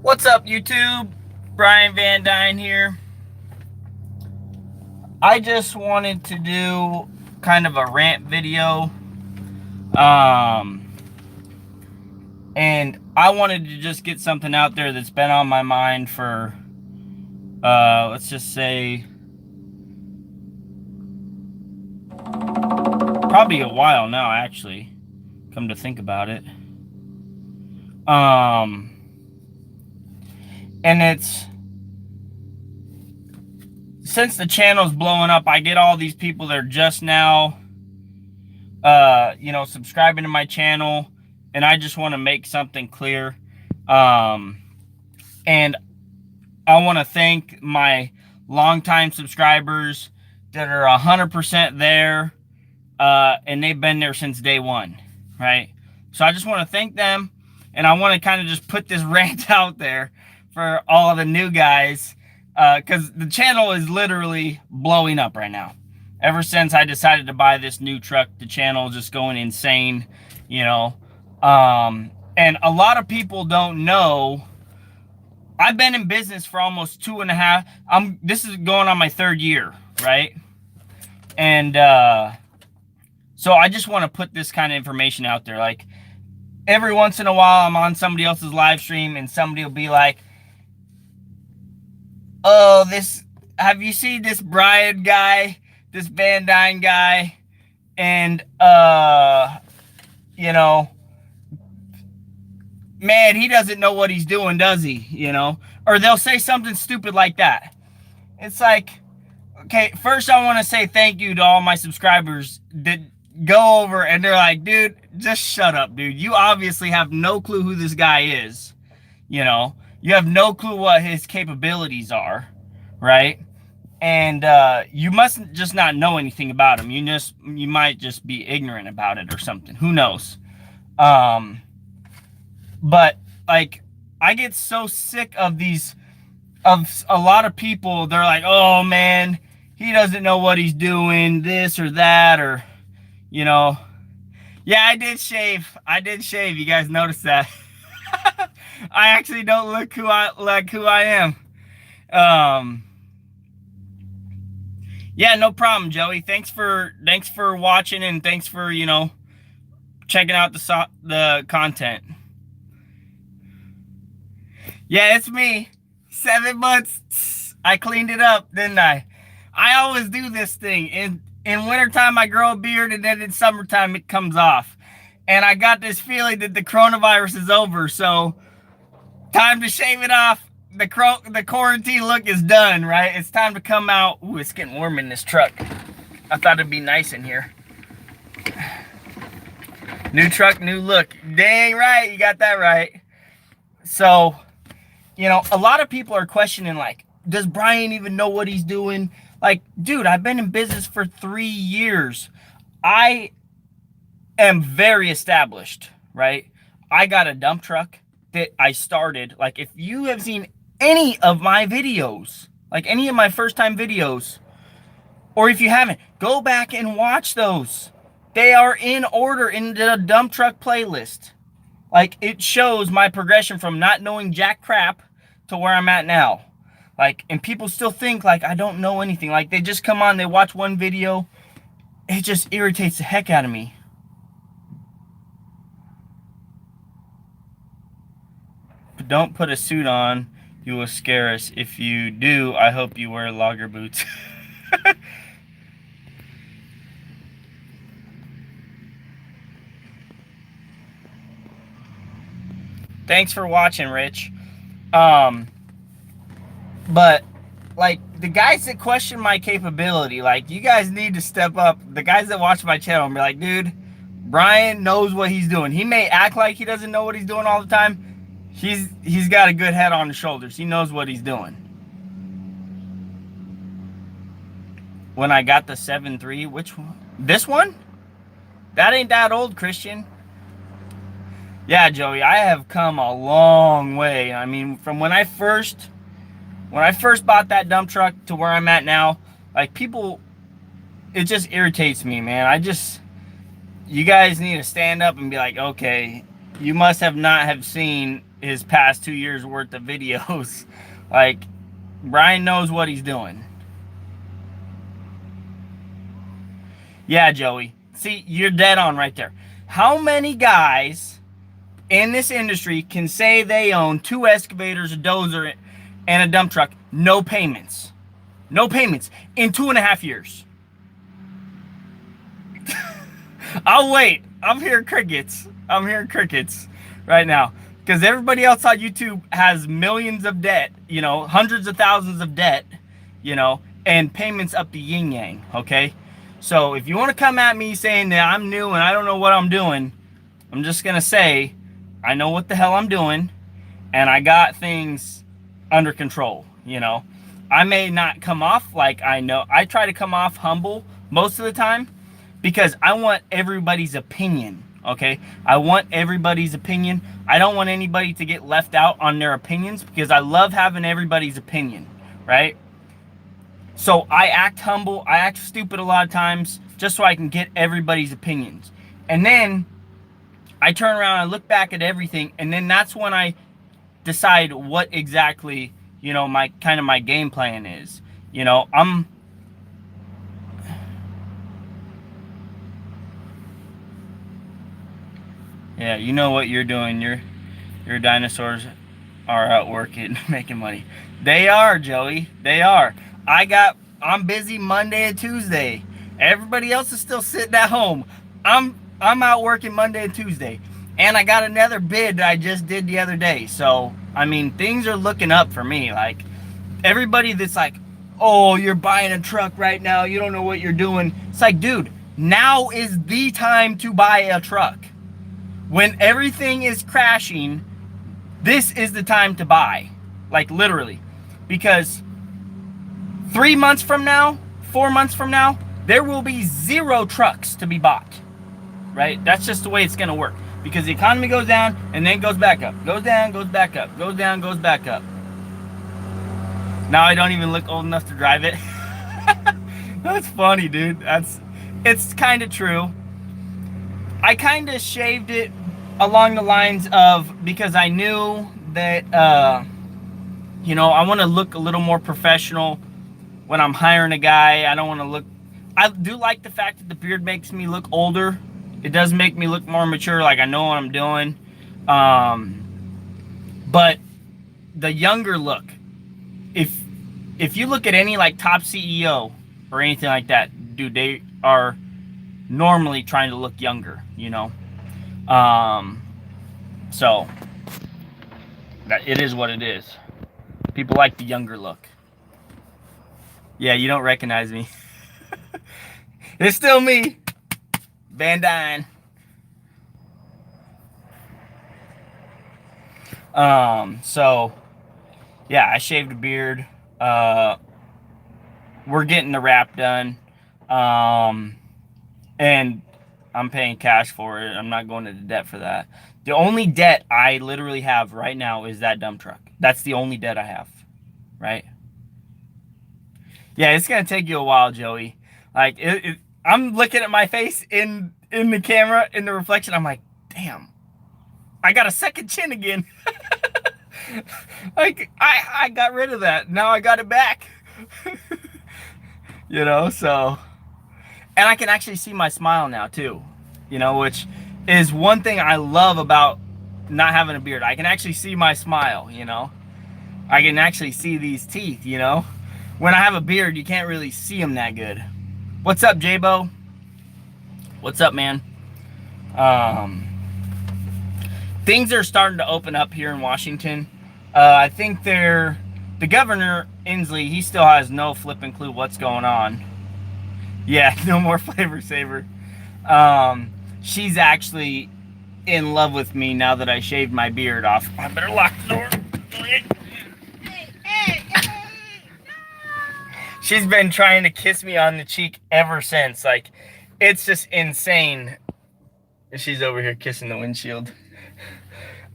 What's up, YouTube? Brian VANDUYN here. I just wanted to do kind of a rant video. And I wanted to just get something out there that's been on my mind for, let's just say, probably a while now, actually, come to think about it. And it's, since the channel's blowing up, I get all these people that are just now, subscribing to my channel, and I just want to make something clear. And I want to thank my longtime subscribers that are 100% there, and they've been there since day one, right? So I just want to thank them, and I want to kind of just put this rant out there for all of the new guys, because the channel is literally blowing up right now. Ever since I decided to buy this new truck, the channel is just going insane, and a lot of people don't know, I've been in business for almost 2.5, this is going on my 3rd year, right? And so I just want to put this kind of information out there. Like, every once in a while, I'm on somebody else's live stream, and somebody will be like, "Oh, have you seen this Brian guy, this VANDUYN guy?" And, man, he doesn't know what he's doing, does he? Or they'll say something stupid like that. It's like, okay, first I want to say thank you to all my subscribers that go over and they're like, "Dude, just shut up, dude. You obviously have no clue who this guy is. You have no clue what his capabilities are, right? And you must just not know anything about him. You might just be ignorant about it or something. Who knows?" But like, I get so sick of a lot of people. They're like, "Oh man, he doesn't know what he's doing, this or that," or, yeah, I did shave. You guys noticed that? I actually don't look like who I am. Yeah, no problem, Joey. Thanks for watching, and thanks for, checking out the content. Yeah, it's me. 7 months. I cleaned it up, didn't I? I always do this thing. In wintertime, I grow a beard, and then in summertime, it comes off. And I got this feeling that the coronavirus is over, so time to shave it off. The quarantine look is done, right? It's time to come out. Ooh, it's getting warm in this truck. I thought it'd be nice in here. New truck, new look. Dang right, you got that right. So, a lot of people are questioning, like, does Brian even know what he's doing? Like, dude, I've been in business for 3 years. I am very established, right? I got a dump truck that I started. Like, if you have seen any of my videos, like any of my first time videos, or if you haven't, go back and watch those. They are in order in the dump truck playlist. Like, it shows my progression from not knowing jack crap to where I'm at now. Like, and people still think like I don't know anything. Like, they just come on, they watch one video. It just irritates the heck out of me. But don't put a suit on. You will scare us. If you do, I hope you wear logger boots. Thanks for watching, Rich. But like, the guys that question my capability, like, you guys need to step up. The guys that watch my channel and be like, "Dude, Brian knows what he's doing. He may act like he doesn't know what he's doing all the time. He's got a good head on his shoulders. He knows what he's doing." When I got the 7.3, which one? This one? That ain't that old, Christian. Yeah, Joey, I have come a long way. I mean, from when I first bought that dump truck to where I'm at now, like, people, it just irritates me, man. You guys need to stand up and be like, okay, you must have not have seen his past 2 years worth of videos. Like, Brian knows what he's doing. Yeah, Joey. See, you're dead on right there. How many guys in this industry can say they own 2 excavators, a dozer, and a dump truck, no payments? No payments in 2.5 years. I'll wait. I'm hearing crickets. I'm hearing crickets right now. Because everybody else on YouTube has millions of debt, you know, hundreds of thousands of debt, you know, and payments up the yin yang, okay? So if you want to come at me saying that I'm new and I don't know what I'm doing, I'm just going to say, I know what the hell I'm doing, and I got things under control, you know. I may not come off like I know. I try to come off humble most of the time because I want everybody's opinion, okay? I want everybody's opinion. I don't want anybody to get left out on their opinions because I love having everybody's opinion, right? So I act humble, I act stupid a lot of times just so I can get everybody's opinions. And then I turn around and look back at everything, and then that's when I decide what exactly, you know, my game plan is. You know, yeah, you know what you're doing. Your dinosaurs are out working, making money. They are, Joey. They are. I'm busy Monday and Tuesday. Everybody else is still sitting at home. I'm out working Monday and Tuesday. And I got another bid that I just did the other day. So, I mean, things are looking up for me. Like, everybody that's like, oh, you're buying a truck right now, you don't know what you're doing. It's like, dude, now is the time to buy a truck. When everything is crashing, this is the time to buy. Like, literally. Because 3 months from now, 4 months from now, there will be 0 trucks to be bought, right? That's just the way it's going to work because the economy goes down and then goes back up, goes down, goes back up, goes down, goes back up. Now I don't even look old enough to drive it. That's funny, dude. It's kind of true. I kind of shaved it along the lines of because I knew that, you know, I want to look a little more professional when I'm hiring a guy. I don't want to look, I do like the fact that the beard makes me look older. It does make me look more mature, like I know what I'm doing. But the younger look, if you look at any like top CEO or anything like that, dude, they are normally trying to look younger, you know. So that it is what it is. People like the younger look. Yeah, you don't recognize me. It's still me, VANDUYN. So yeah, I shaved a beard. We're getting the wrap done. And I'm paying cash for it. I'm not going into debt for that. The only debt I literally have right now is that dump truck. That's the only debt I have, right? Yeah, it's gonna take you a while, Joey. Like, I'm looking at my face in the camera, in the reflection. I'm like, damn, I got a second chin again. Like, I got rid of that. Now I got it back. You know, so. And I can actually see my smile now, too. You know, which is one thing I love about not having a beard. I can actually see my smile, you know. I can actually see these teeth, you know. When I have a beard, you can't really see them that good. What's up, J-Bo? What's up, man? Things are starting to open up here in Washington. I think the governor, Inslee, he still has no flipping clue what's going on. Yeah, no more Flavor Saver. She's actually in love with me now that I shaved my beard off. I better lock the door. She's been trying to kiss me on the cheek ever since. Like, it's just insane. She's over here kissing the windshield.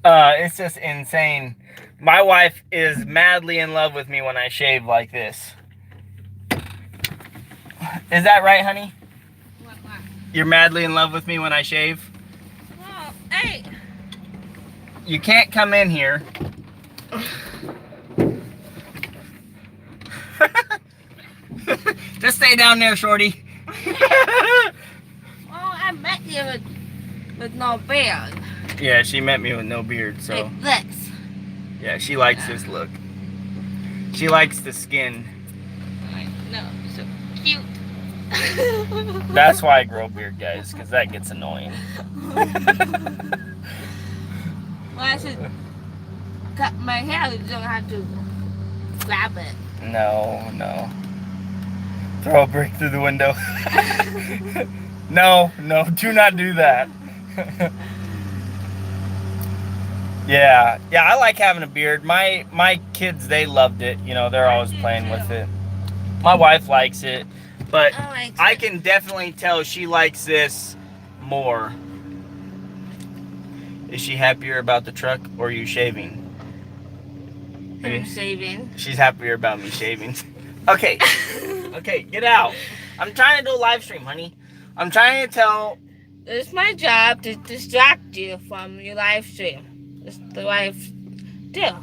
It's just insane. My wife is madly in love with me when I shave like this. Is that right, honey? What? You're madly in love with me when I shave? Oh, hey. You can't come in here. Just stay down there, shorty. Oh, I met you with no beard. Yeah, she met me with no beard, so. Like this. Yeah, she likes this look. She likes the skin. I know, so cute. That's why I grow a beard, guys, because that gets annoying. Well, I should cut my hair. You don't have to grab it. No. Throw a brick through the window. No, do not do that. Yeah, I like having a beard. My kids, they loved it. You know, they're always playing with it. My wife likes it, but I can definitely tell she likes this more. Is she happier about the truck or are you shaving? I'm shaving. She's happier about me shaving. Okay. Okay, get out. I'm trying to do a live stream, honey. I'm trying to tell... It's my job to distract you from your live stream. It's the live deal.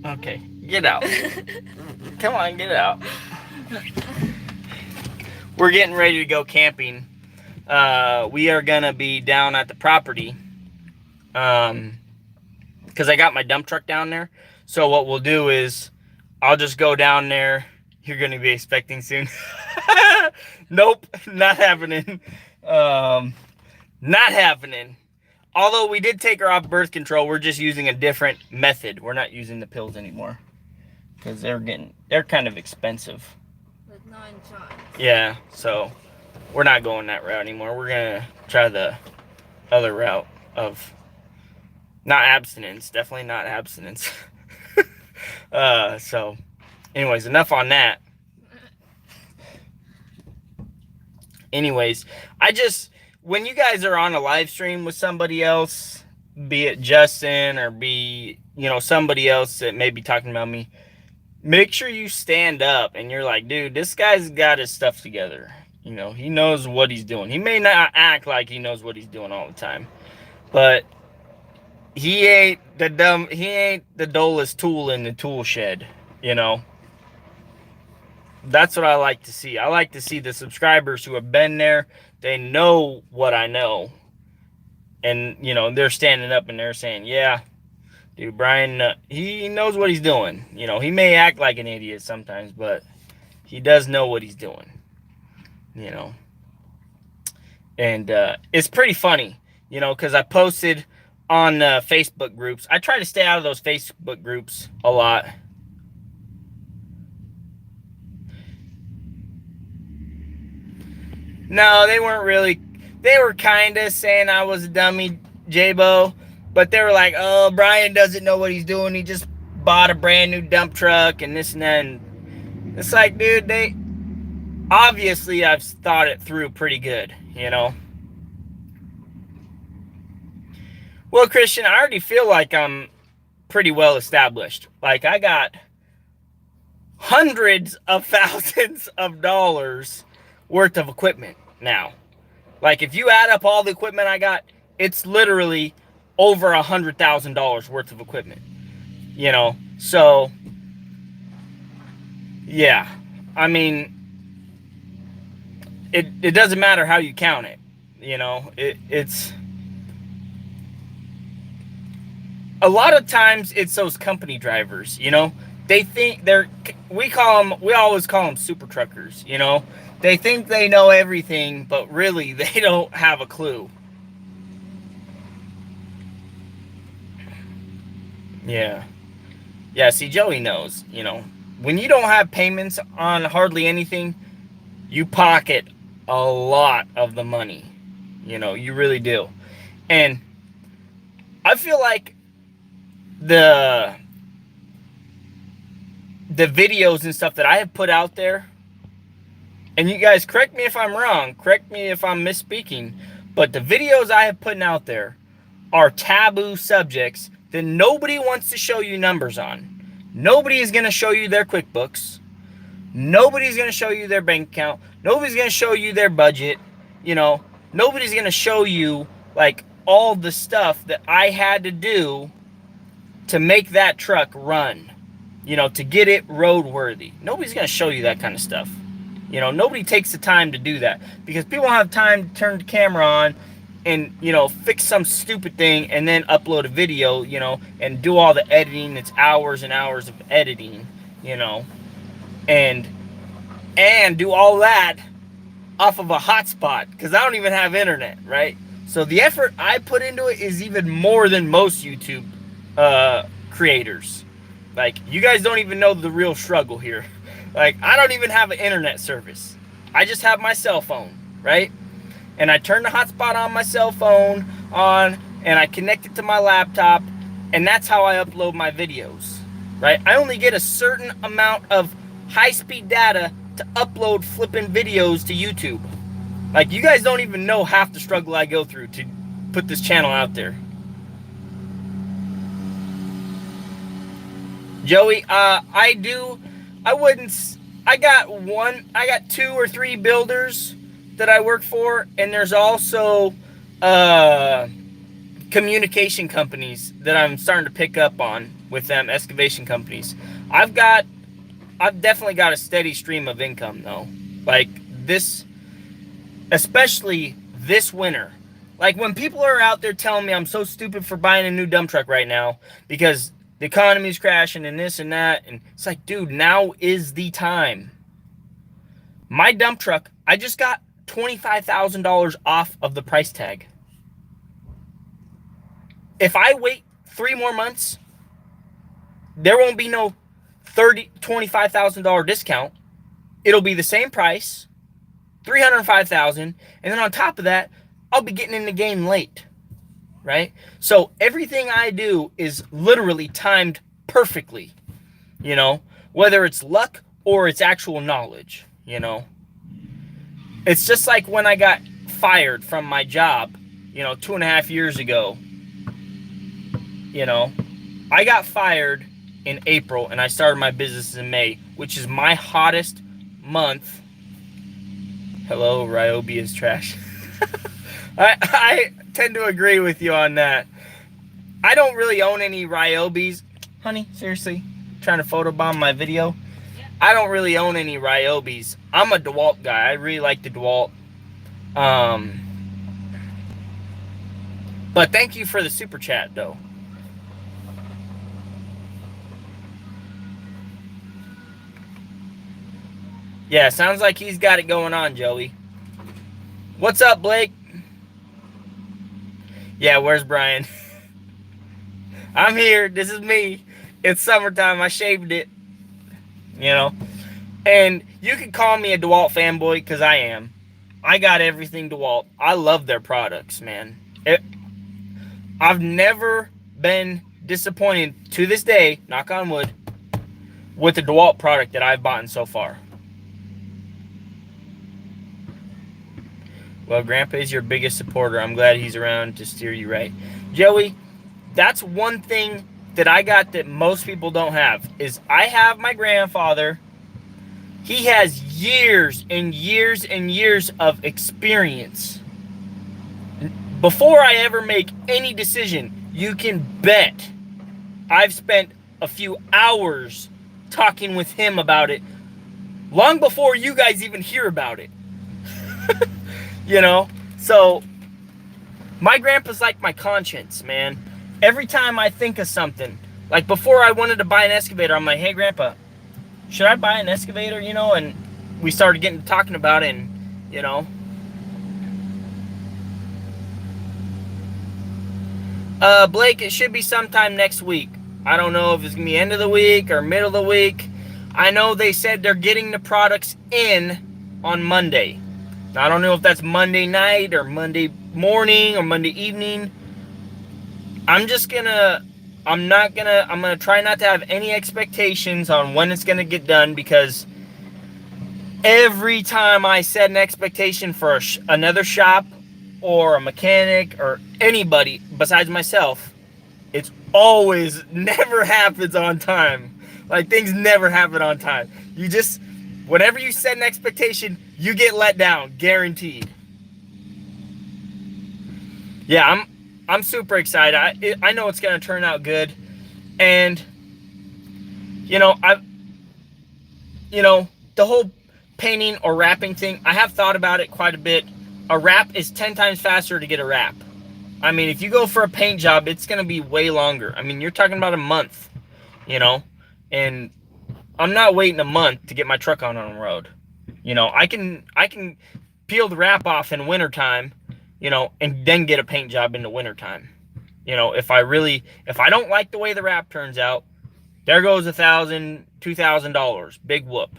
Okay, get out. Come on, get out. We're getting ready to go camping. We are going to be down at the property. Because I got my dump truck down there. So what we'll do is I'll just go down there. You're going to be expecting soon. Nope, not happening. Not happening. Although we did take her off birth control, we're just using a different method. We're not using the pills anymore. Because they're kind of expensive. With no insurance. Yeah, so we're not going that route anymore. We're going to try the other route of not abstinence. Definitely not abstinence. So anyways, enough on that. Anyways, when you guys are on a live stream with somebody else, be it Justin or somebody else that may be talking about me, make sure you stand up and you're like, dude, this guy's got his stuff together. You know, he knows what he's doing. He may not act like he knows what he's doing all the time, but he ain't the dullest tool in the tool shed, you know. That's what I like to see. I like to see the subscribers who have been there. They know what I know. And, you know, they're standing up and they're saying, yeah, dude, Brian, he knows what he's doing. You know, he may act like an idiot sometimes, but he does know what he's doing. You know. And it's pretty funny, you know, because I posted on Facebook groups. I try to stay out of those Facebook groups a lot. No, they weren't really. They were kind of saying I was a dummy, J-Bo. But they were like, oh, Brian doesn't know what he's doing. He just bought a brand new dump truck and this and that. And it's like, dude, obviously I've thought it through pretty good, you know. Well, Christian, I already feel like I'm pretty well established. Like, I got hundreds of thousands of dollars worth of equipment now. Like, if you add up all the equipment I got, it's literally over $100,000 worth of equipment, you know. So yeah, I mean, it doesn't matter how you count it, you know. It's a lot of times it's those company drivers, you know. They think we always call them super truckers, you know. They think they know everything, but really they don't have a clue. Yeah, see, Joey knows, you know. When you don't have payments on hardly anything, you pocket a lot of the money. You know, you really do. And I feel like the videos and stuff that I have put out there, and you guys correct me if I'm wrong, correct me if I'm misspeaking, but the videos I have put out there are taboo subjects that nobody wants to show you numbers on. Nobody is going to show you their QuickBooks. Nobody's going to show you their bank account. Nobody's going to show you their budget. You know, nobody's going to show you, like, all the stuff that I had to do to make that truck run, you know, to get it roadworthy. Nobody's going to show you that kind of stuff. You know, nobody takes the time to do that because people don't have time to turn the camera on and, you know, fix some stupid thing and then upload a video, you know, and do all the editing. It's hours and hours of editing, you know, and do all that off of a hotspot because I don't even have internet, right? So the effort I put into it is even more than most YouTube creators. Like, you guys don't even know the real struggle here. Like, I don't even have an internet service. I just have my cell phone, right? And I turn the hotspot on my cell phone on, and I connect it to my laptop, and that's how I upload my videos, right? I only get a certain amount of high-speed data to upload flipping videos to YouTube. Like, you guys don't even know half the struggle I go through to put this channel out there. Joey, I got 2 or 3 builders that I work for, and there's also communication companies that I'm starting to pick up on with them, excavation companies. I've definitely got a steady stream of income though. Like this, especially this winter. Like when people are out there telling me I'm so stupid for buying a new dump truck right now because the economy's crashing and this and that, and it's like, dude, now is the time. My dump truck, I just got $25,000 off of the price tag. If I wait 3 more months, there won't be no $25,000 discount. It'll be the same price, $305,000, and then on top of that, I'll be getting in the game late, right? So everything I do is literally timed perfectly, you know, whether it's luck or it's actual knowledge, you know. It's just like when I got fired from my job, you know, 2.5 years ago. You know, I got fired in April and I started my business in May, which is my hottest month. Hello, Ryobi is trash. I tend to agree with you on that. I don't really own any Ryobis. Honey, seriously, trying to photobomb my video? I don't really own any Ryobis. I'm a DeWalt guy. I really like the DeWalt. But thank you for the super chat, though. Yeah, sounds like he's got it going on, Joey. What's up, Blake? Yeah, where's Brian? I'm here. This is me. It's summertime. I shaved it. You know? And you can call me a DeWalt fanboy, because I am. I got everything DeWalt. I love their products, man. I've never been disappointed, to this day, knock on wood, with the DeWalt product that I've bought so far. Well, Grandpa is your biggest supporter. I'm glad he's around to steer you right. Joey, that's one thing that I got that most people don't have, is I have my grandfather. He has years and years and years of experience. Before I ever make any decision, you can bet I've spent a few hours talking with him about it long before you guys even hear about it. You know? So, my grandpa's like my conscience, man. Every time I think of something, like before I wanted to buy an excavator, I'm like, hey, Grandpa, should I buy an excavator, you know? And we started getting to talking about it, and, you know. Blake, it should be sometime next week. I don't know if it's going to be end of the week or middle of the week. I know they said they're getting the products in on Monday. Now, I don't know if that's Monday night or Monday morning or Monday evening. I'm gonna try not to have any expectations on when it's gonna get done, because every time I set an expectation for another shop or a mechanic or anybody besides myself, it's always never happens on time. Like, things never happen on time. Whenever you set an expectation, you get let down, guaranteed. Yeah, I'm super excited. I know it's gonna turn out good. And you know, the whole painting or wrapping thing, I have thought about it quite a bit. A wrap is 10 times faster to get a wrap. I mean, if you go for a paint job, it's going to be way longer. I mean, you're talking about a month, you know, and I'm not waiting a month to get my truck on the road. You know, I can peel the wrap off in wintertime, you know, and then get a paint job in the wintertime. You know, if I don't like the way the wrap turns out, there goes $1,000, $2,000. Big whoop.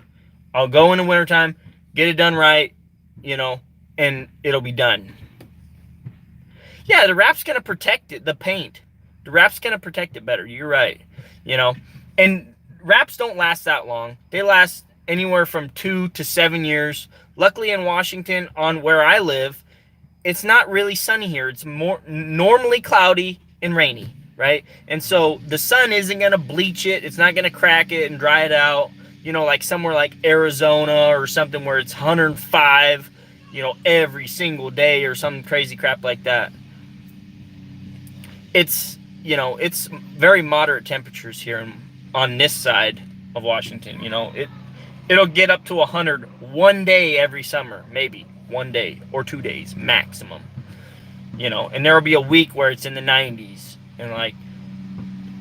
I'll go in the wintertime, get it done right, you know, and it'll be done. Yeah, the wrap's going to protect it, the paint. The wrap's going to protect it better. You're right. You know, and wraps don't last that long. They last anywhere from 2 to 7 years. Luckily in Washington, on where I live, it's not really sunny here. It's more normally cloudy and rainy, right? And so the sun isn't going to bleach it. It's not going to crack it and dry it out. You know, like somewhere like Arizona or something where it's 105, you know, every single day or some crazy crap like that. It's, you know, it's very moderate temperatures here on this side of Washington. You know, it'll get up to 100 one day every summer, maybe 1 day or 2 days maximum. You know, and there will be a week where it's in the 90s, and like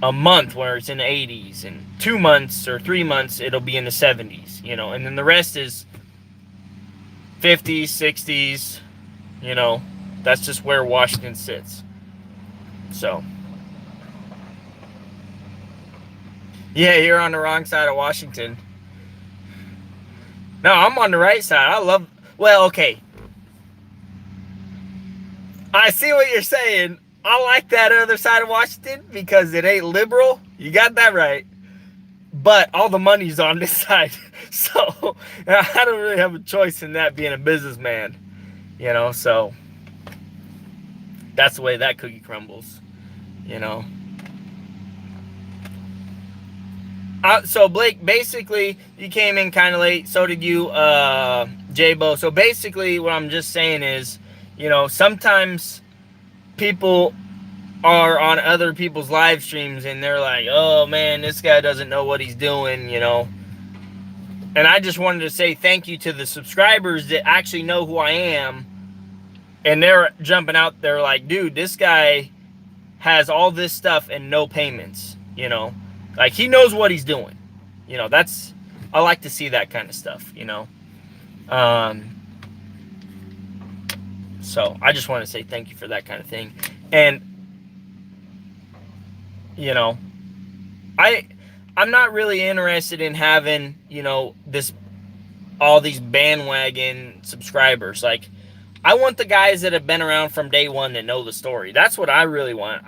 a month where it's in the 80s, and 2 months or 3 months it'll be in the 70s. You know, and then the rest is 50s, 60s. You know, that's just where Washington sits. So, yeah, you're on the wrong side of Washington. No, I'm on the right side. Well, okay. I see what you're saying. I like that other side of Washington because it ain't liberal. You got that right. But all the money's on this side. So, I don't really have a choice in that being a businessman. You know, so that's the way that cookie crumbles. You know. So Blake, basically, you came in kind of late. So did you, J-Bo. So basically, what I'm just saying is, you know, sometimes people are on other people's live streams and they're like, "Oh man, this guy doesn't know what he's doing," you know. And I just wanted to say thank you to the subscribers that actually know who I am, and they're jumping out there like, "Dude, this guy has all this stuff and no payments," you know. Like, he knows what he's doing. You know, I like to see that kind of stuff, you know. So, I just want to say thank you for that kind of thing. And, you know, I'm not really interested in having, you know, all these bandwagon subscribers. Like, I want the guys that have been around from day one that know the story. That's what I really want.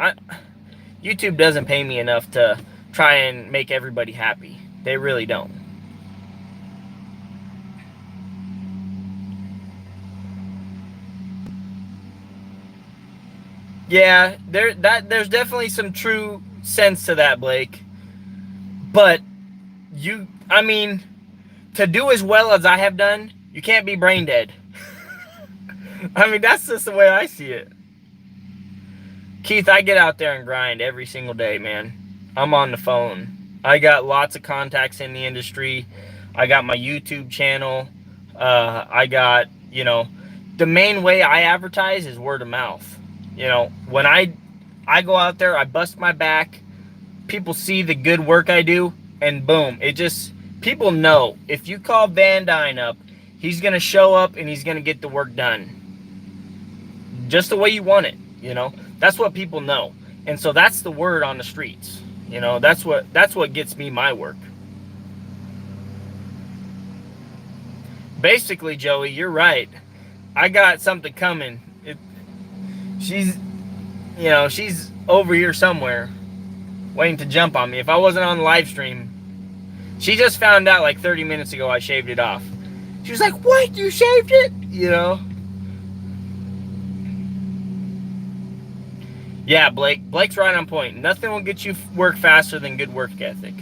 YouTube doesn't pay me enough to try and make everybody happy. They really don't. Yeah, there's definitely some true sense to that, Blake. But I mean, to do as well as I have done, you can't be brain dead. I mean, that's just the way I see it. Keith, I get out there and grind every single day, man. I'm on the phone. I got lots of contacts in the industry. I got my YouTube channel. I got, you know, the main way I advertise is word of mouth. You know, when I go out there, I bust my back. People see the good work I do, and boom, people know. If you call VANDUYN up, he's going to show up and he's going to get the work done. Just the way you want it, you know. That's what people know. And so that's the word on the streets. You know, that's what gets me my work. Basically, Joey, you're right. I got something coming. She's over here somewhere waiting to jump on me. If I wasn't on the live stream, she just found out like 30 minutes ago I shaved it off. She was like, "What? You shaved it?" You know? Yeah, Blake's right on point. Nothing will get you work faster than good work ethic.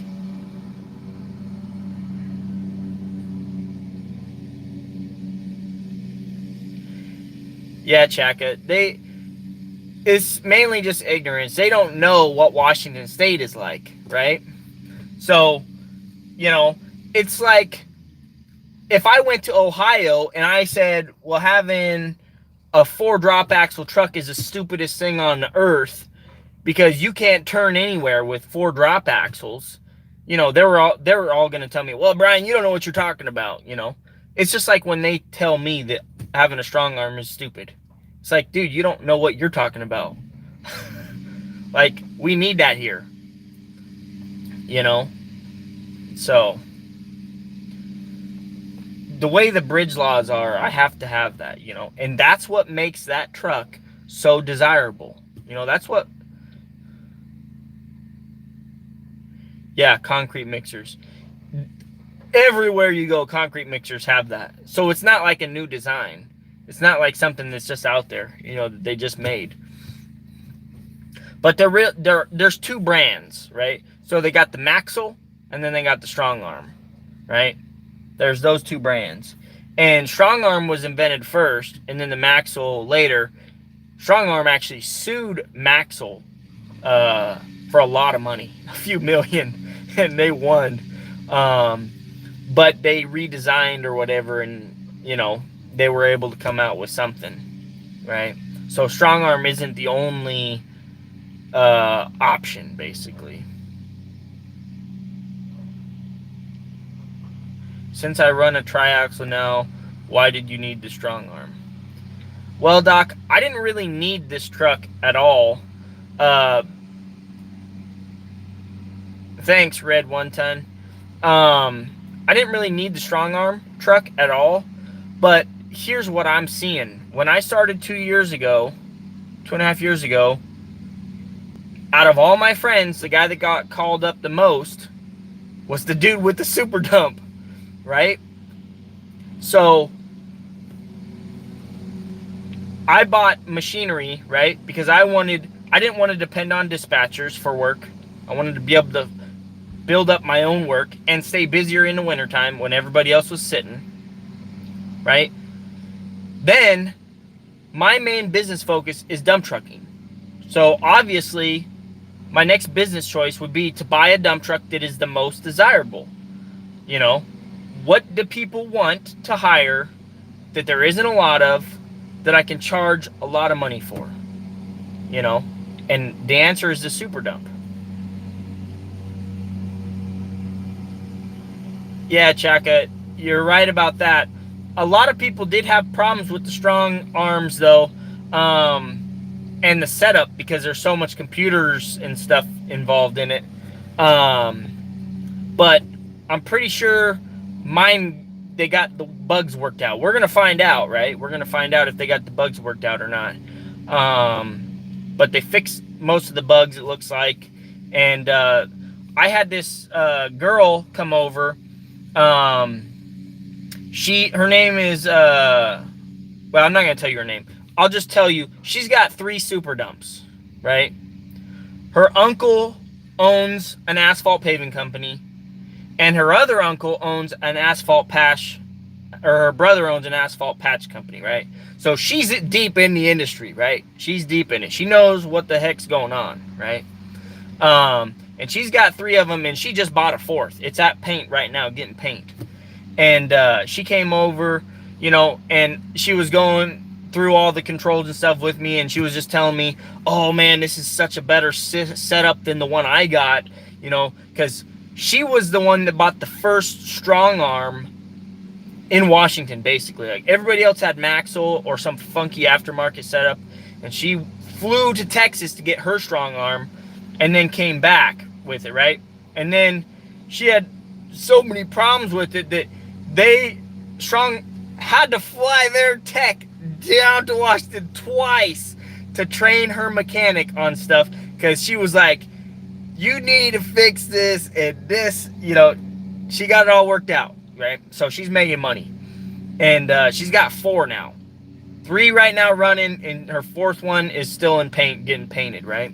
Yeah, Chaka. it's mainly just ignorance. They don't know what Washington State is like, right? So, you know, it's like if I went to Ohio and I said, well, having a 4-drop axle truck is the stupidest thing on the earth because you can't turn anywhere with 4 drop axles. You know, they were all going to tell me, well, Brian, you don't know what you're talking about. You know, it's just like when they tell me that having a strong arm is stupid. It's like, dude, you don't know what you're talking about. Like, we need that here. You know, so the way the bridge laws are, I have to have that, you know, and that's what makes that truck so desirable. You know, that's what, yeah, concrete mixers. Everywhere you go, concrete mixers have that. So it's not like a new design. It's not like something that's just out there, you know, that they just made. But there's 2 brands, right? So they got the Maxell and then they got the Strong Arm, right? There's those 2 brands. And Strong Arm was invented first, and then the Maxell later. Strong Arm actually sued Maxell for a lot of money, a few million, and they won. But they redesigned or whatever, and, you know, they were able to come out with something, right? So Strong Arm isn't the only option, basically. Since I run a triaxle now, why did you need the Strong Arm? Well, Doc, I didn't really need this truck at all. Thanks, Red 1 Ton. I didn't really need the Strong Arm truck at all, but here's what I'm seeing. When I started 2.5 years ago, out of all my friends, the guy that got called up the most was the dude with the super dump, right? So I bought machinery, right? Because I didn't want to depend on dispatchers for work. I wanted to be able to build up my own work and stay busier in the wintertime when everybody else was sitting, right? Then my main business focus is dump trucking. So obviously my next business choice would be to buy a dump truck that is the most desirable. You know, what do people want to hire that there isn't a lot of, that I can charge a lot of money for? You know, and the answer is the super dump. Yeah, Chaka, you're right about that. A lot of people did have problems with the Strong Arms, though, and the setup, because there's so much computers and stuff involved in it. But I'm pretty sure mine, they got the bugs worked out. We're gonna find out, right? We're gonna find out if they got the bugs worked out or not. But they fixed most of the bugs, it looks like. And I had this girl come over. Her name is well, I'm not gonna tell you her name. I'll just tell you she's got 3 super dumps, right? Her uncle owns an asphalt paving company, and her other uncle owns an asphalt patch, or her brother owns an asphalt patch company, right? So she's deep in the industry, right? She's deep in it. She knows what the heck's going on, right? And she's got 3 of them, and she just bought a 4th. It's at paint right now, getting paint. And she came over, you know, and she was going through all the controls and stuff with me, and she was just telling me, oh man, this is such a better setup than the one I got, you know, because she was the one that bought the first Strong Arm in Washington, basically. Like, everybody else had Maxell or some funky aftermarket setup, and she flew to Texas to get her Strong Arm, and then came back with it, right? And then she had so many problems with it that Strong had to fly their tech down to Washington twice to train her mechanic on stuff, because she was like, you need to fix this and this, you know. She got it all worked out, right? So she's making money, and she's got 4 now, 3 right now running, and her 4th one is still in paint, getting painted, right?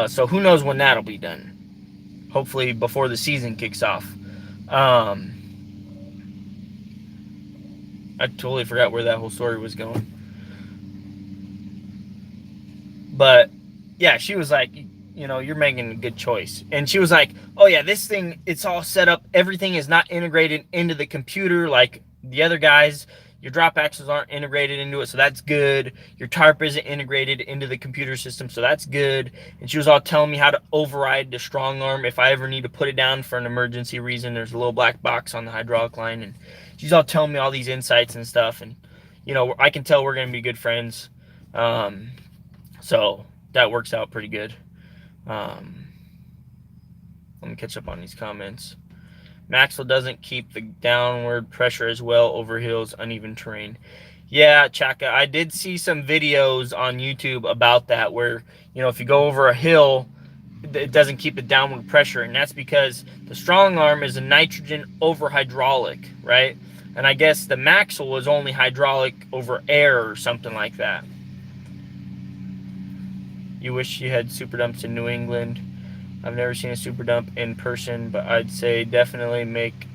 So who knows when that'll be done. Hopefully before the season kicks off. I totally forgot where that whole story was going. But yeah, she was like, you know, you're making a good choice. And she was like, oh yeah, this thing, it's all set up. Everything is not integrated into the computer like the other guys. Your drop axles aren't integrated into it, so that's good. Your tarp isn't integrated into the computer system, so that's good. And she was all telling me how to override the strong arm if I ever need to put it down for an emergency reason. There's a little black box on the hydraulic line, and she's all telling me all these insights and stuff. And you know, I can tell we're gonna be good friends. So that works out pretty good. Let me catch up on these comments. Maxwell doesn't keep the downward pressure as well over hills, uneven terrain. Yeah, Chaka, I did see some videos on YouTube about that where, you know, if you go over a hill, it doesn't keep the downward pressure, and that's because the strong arm is a nitrogen over hydraulic, right? And I guess the Maxwell is only hydraulic over air or something like that. You wish you had super dumps in New England. I've never seen a super dump in person, but I'd say they definitely make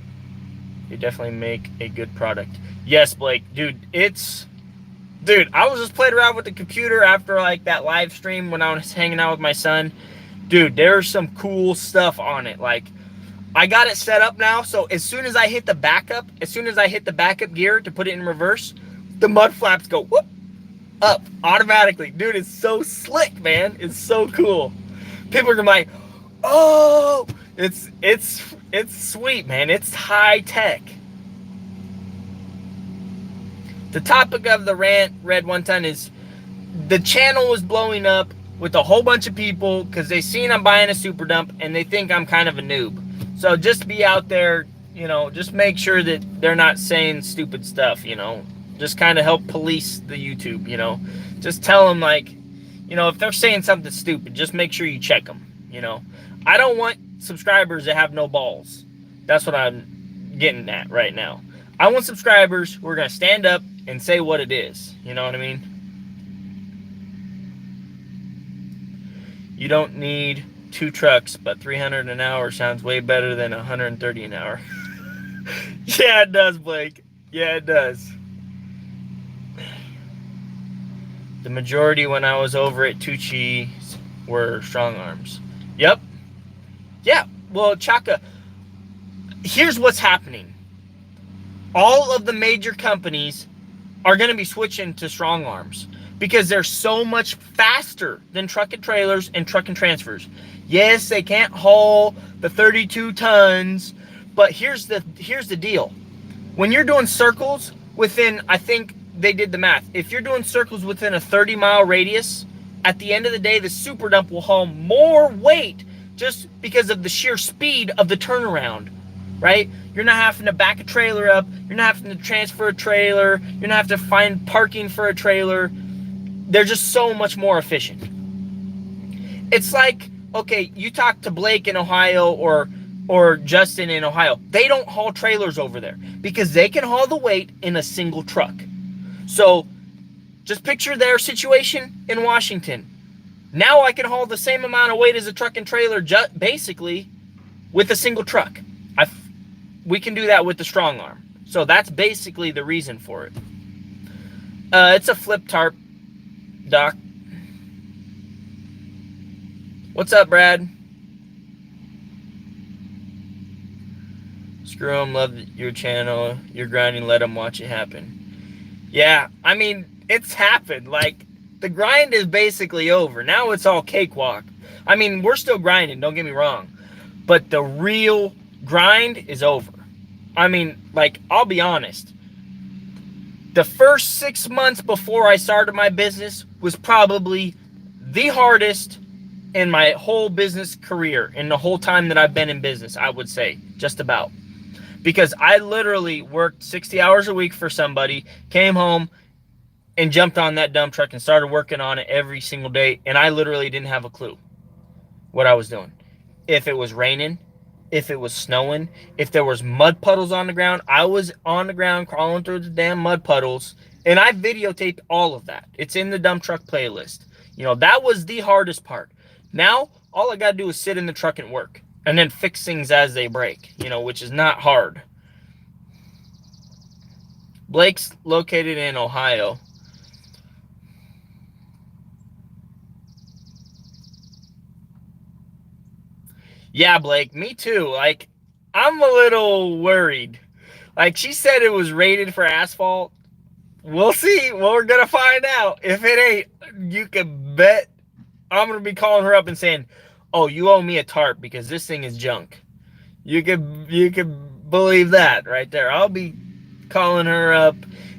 a good product. Yes, Blake, dude, I was just playing around with the computer after like that live stream when I was hanging out with my son. Dude, there's some cool stuff on it. Like, I got it set up now, so as soon as I hit the backup gear to put it in reverse, the mud flaps go whoop up automatically. Dude, it's so slick, man. It's so cool. People are gonna be like, oh, it's sweet, man. It's high tech. The topic of the rant read one time is the channel was blowing up with a whole bunch of people because they seen I'm buying a super dump and they think I'm kind of a noob. So just be out there, you know, just make sure that they're not saying stupid stuff, you know. Just kind of help police the YouTube, you know. Just tell them, like, you know, if they're saying something stupid, just make sure you check them, you know. I don't want subscribers that have no balls. That's what I'm getting at right now. I want subscribers who are going to stand up and say what it is. You know what I mean? You don't need 2 trucks, but 300 an hour sounds way better than 130 an hour. Yeah, it does, Blake. Yeah, it does. The majority when I was over at Tucci were strong arms. Yep. Yeah, well, Chaka, here's what's happening. All of the major companies are going to be switching to strong arms because they're so much faster than truck and trailers and truck and transfers. Yes, they can't haul the 32 tons, but here's the deal. When you're doing circles within, I think they did the math, if you're doing circles within a 30-mile radius, at the end of the day, the super dump will haul more weight just because of the sheer speed of the turnaround, right? You're not having to back a trailer up. You're not having to transfer a trailer. You're not having to find parking for a trailer. They're just so much more efficient. It's like, okay, you talk to Blake in Ohio or Justin in Ohio. They don't haul trailers over there because they can haul the weight in a single truck. So just picture their situation in Washington. Now I can haul the same amount of weight as a truck and trailer basically with a single truck. We can do that with the strong arm. So that's basically the reason for it. It's a flip tarp, Doc. What's up, Brad? Screw them, love your channel. You're grinding, let them watch it happen. Yeah, I mean, it's happened. Like, the grind is basically over. Now it's all cakewalk. I mean, we're still grinding, don't get me wrong. But the real grind is over. I mean, like, I'll be honest. The first 6 months before I started my business was probably the hardest in my whole business career, in the whole time that I've been in business, I would say, just about. Because I literally worked 60 hours a week for somebody, came home, and jumped on that dump truck and started working on it every single day, and I literally didn't have a clue what I was doing. If it was raining, if it was snowing, if there was mud puddles on the ground, I was on the ground crawling through the damn mud puddles, and I videotaped all of that. It's in the dump truck playlist. You know, that was the hardest part. Now, all I got to do is sit in the truck and work, and then fix things as they break, you know, which is not hard. Blake's located in Ohio. Yeah, Blake, me too. Like, I'm a little worried. Like, she said it was rated for asphalt. We'll see. Well, we're going to find out. If it ain't, you can bet I'm going to be calling her up and saying, oh, you owe me a tarp because this thing is junk. You could believe that right there. I'll be calling her up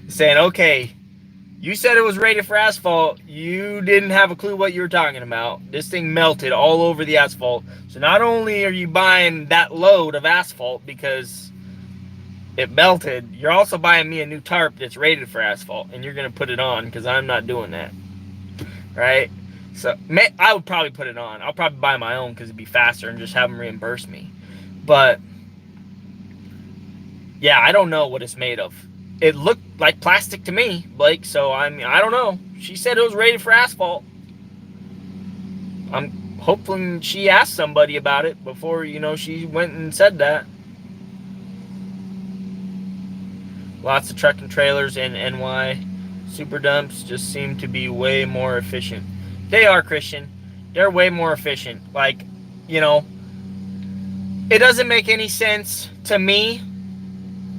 saying, okay, you said it was rated for asphalt. You didn't have a clue what you were talking about. This thing melted all over the asphalt. So not only are you buying that load of asphalt because it melted, you're also buying me a new tarp that's rated for asphalt, and you're going to put it on because I'm not doing that. Right? So I would probably put it on. I'll probably buy my own because it'd be faster and just have them reimburse me. But yeah, I don't know what it's made of. It looked like plastic to me, Blake, so I mean, I don't know. She said it was rated for asphalt. I'm hoping she asked somebody about it before, she went and said that. Lots of truck and trailers in NY. Super dumps just seem to be way more efficient. They are, Christian. They're way more efficient. Like, it doesn't make any sense to me,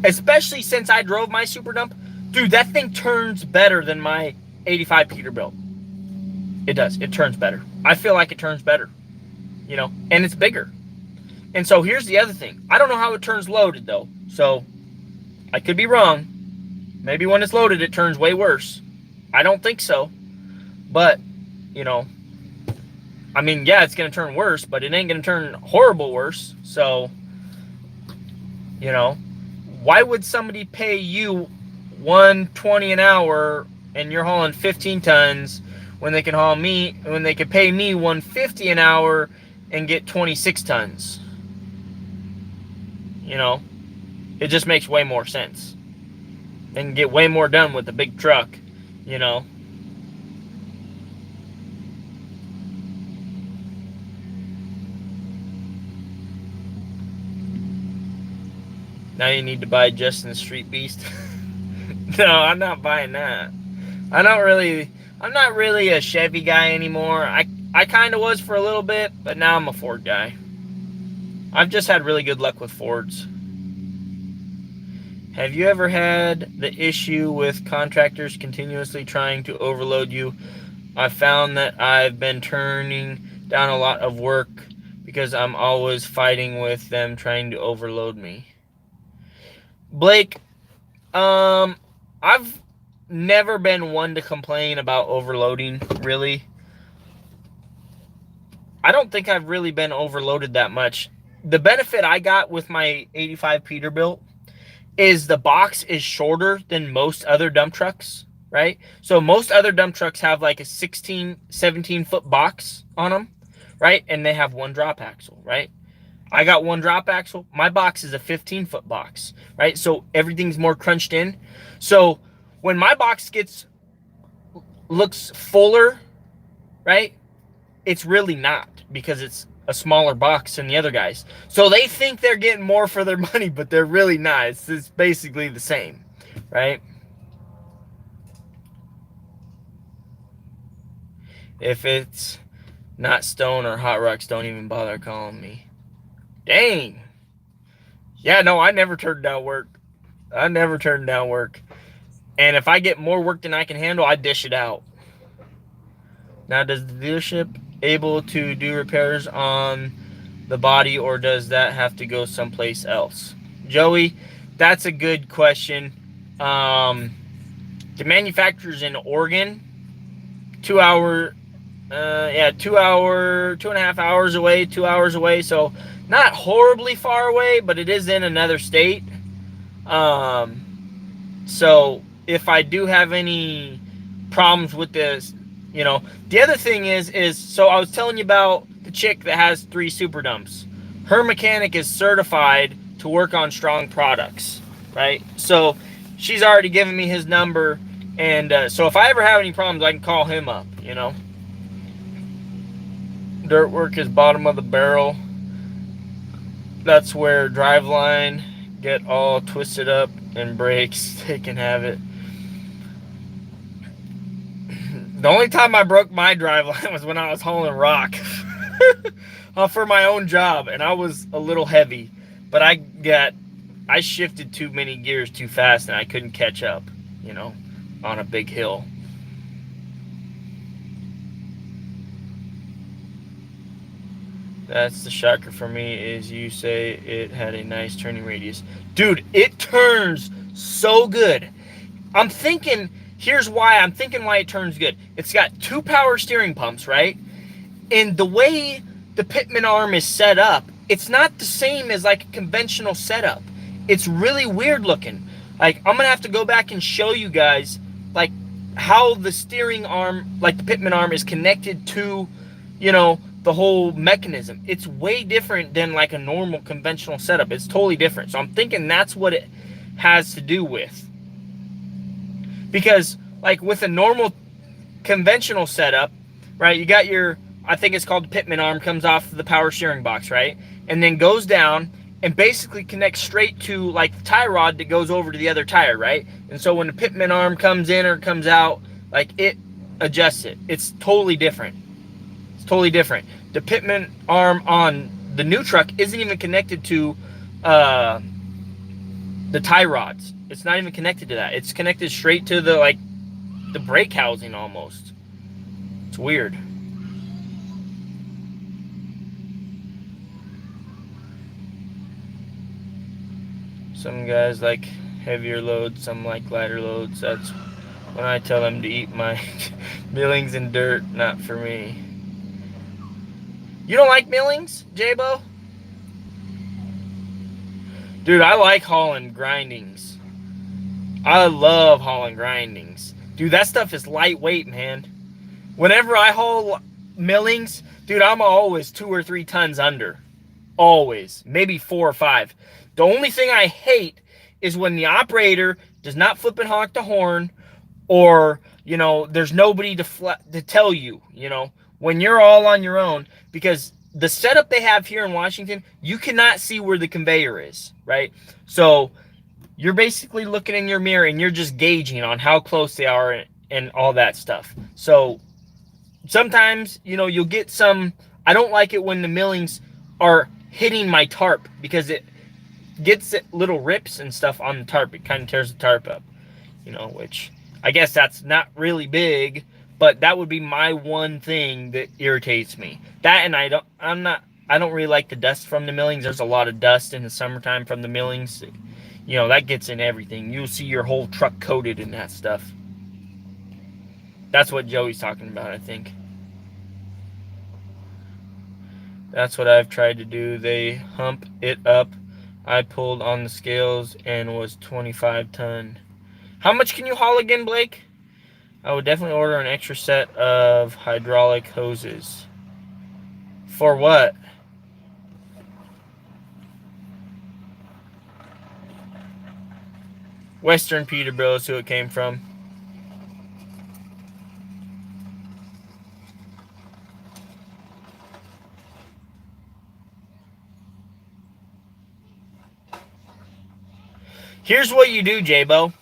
especially since I drove my super dump. Dude, that thing turns better than my 85 Peterbilt. It does. It turns better. I feel like it turns better, and it's bigger. And so here's the other thing. I don't know how it turns loaded, though. So I could be wrong. Maybe when it's loaded, it turns way worse. I don't think so. But, I mean, yeah, it's going to turn worse, but it ain't going to turn horrible worse. So, why would somebody pay you $120 an hour and you're hauling 15 tons when they can pay me $150 an hour and get 26 tons? It just makes way more sense. And get way more done with the big truck, Now you need to buy Justin Street Beast. No, I'm not buying that. I'm not really a Chevy guy anymore. I kind of was for a little bit, but now I'm a Ford guy. I've just had really good luck with Fords. Have you ever had the issue with contractors continuously trying to overload you? I've found that I've been turning down a lot of work because I'm always fighting with them trying to overload me. Blake, I've never been one to complain about overloading, really. I don't think I've really been overloaded that much. The benefit I got with my 85 Peterbilt is the box is shorter than most other dump trucks, right? So most other dump trucks have like a 16, 17-foot box on them, right? And they have one drop axle, right? I got one drop axle. My box is a 15-foot box, right? So everything's more crunched in. So when my box looks fuller, right? It's really not, because it's a smaller box than the other guys. So they think they're getting more for their money, but they're really not. It's basically the same, right? If it's not stone or hot rocks, don't even bother calling me. Dang. Yeah, no, I never turned down work. I never turned down work. And if I get more work than I can handle, I dish it out. Now, does the dealership able to do repairs on the body, or does that have to go someplace else? Joey, that's a good question. The manufacturer's in Oregon, 2 hour, 2.5 hours away, 2 hours away. So not horribly far away, but it is in another state. So if I do have any problems with this, the other thing is, so I was telling you about the chick that has 3 super dumps. Her mechanic is certified to work on strong products, right? So she's already given me his number, and so if I ever have any problems, I can call him up, Dirt work is bottom of the barrel. That's where driveline get all twisted up and brakes, they can have it. The only time I broke my driveline was when I was hauling rock. for my own job, and I was a little heavy, but I shifted too many gears too fast, and I couldn't catch up, you know, on a big hill. That's the shocker for me is you say it had a nice turning radius. Dude, it turns so good. I'm thinking, here's why I'm thinking why it turns good. It's got 2 power steering pumps, right? And the way the Pitman arm is set up, it's not the same as like a conventional setup. It's really weird looking. Like, I'm gonna have to go back and show you guys like how the steering arm, like the Pitman arm, is connected to, you know, the whole mechanism. It's way different than like a normal conventional setup. It's totally different. So I'm thinking that's what it has to do with. Because like with a normal conventional setup, right, you got your, I think it's called the Pitman arm, comes off the power steering box, right? And then goes down and basically connects straight to like the tie rod that goes over to the other tire, right? And so when the Pitman arm comes in or comes out, like it adjusts it. It's totally different. It's totally different. The Pitman arm on the new truck isn't even connected to the tie rods. It's not even connected to that. It's connected straight to the like the brake housing almost. It's weird. Some guys like heavier loads, some like lighter loads. That's when I tell them to eat my millings and dirt, not for me. You don't like millings, J-Bo? Dude, I like hauling grindings. I love hauling grindings. Dude, that stuff is lightweight, man. Whenever I haul millings, dude, I'm always 2 or 3 tons under. Always. Maybe 4 or 5. The only thing I hate is when the operator does not flip and honk the horn, or, you know, there's nobody to tell you, you know, when you're all on your own, because the setup they have here in Washington, you cannot see where the conveyor is, right? So you're basically looking in your mirror and you're just gauging on how close they are and all that stuff. So sometimes, you know, you'll get some, I don't like it when the millings are hitting my tarp because it gets little rips and stuff on the tarp. It kind of tears the tarp up, you know, which I guess that's not really big, but that would be my one thing that irritates me. That, and I don't really like the dust from the millings. There's a lot of dust in the summertime from the millings. You know, that gets in everything. You'll see your whole truck coated in that stuff. That's what Joey's talking about, I think. That's what I've tried to do. They hump it up. I pulled on the scales and was 25 ton. How much can you haul again, Blake? I would definitely order an extra set of hydraulic hoses. For what? Western Peterborough is who it came from. Here's what you do, J-Bo.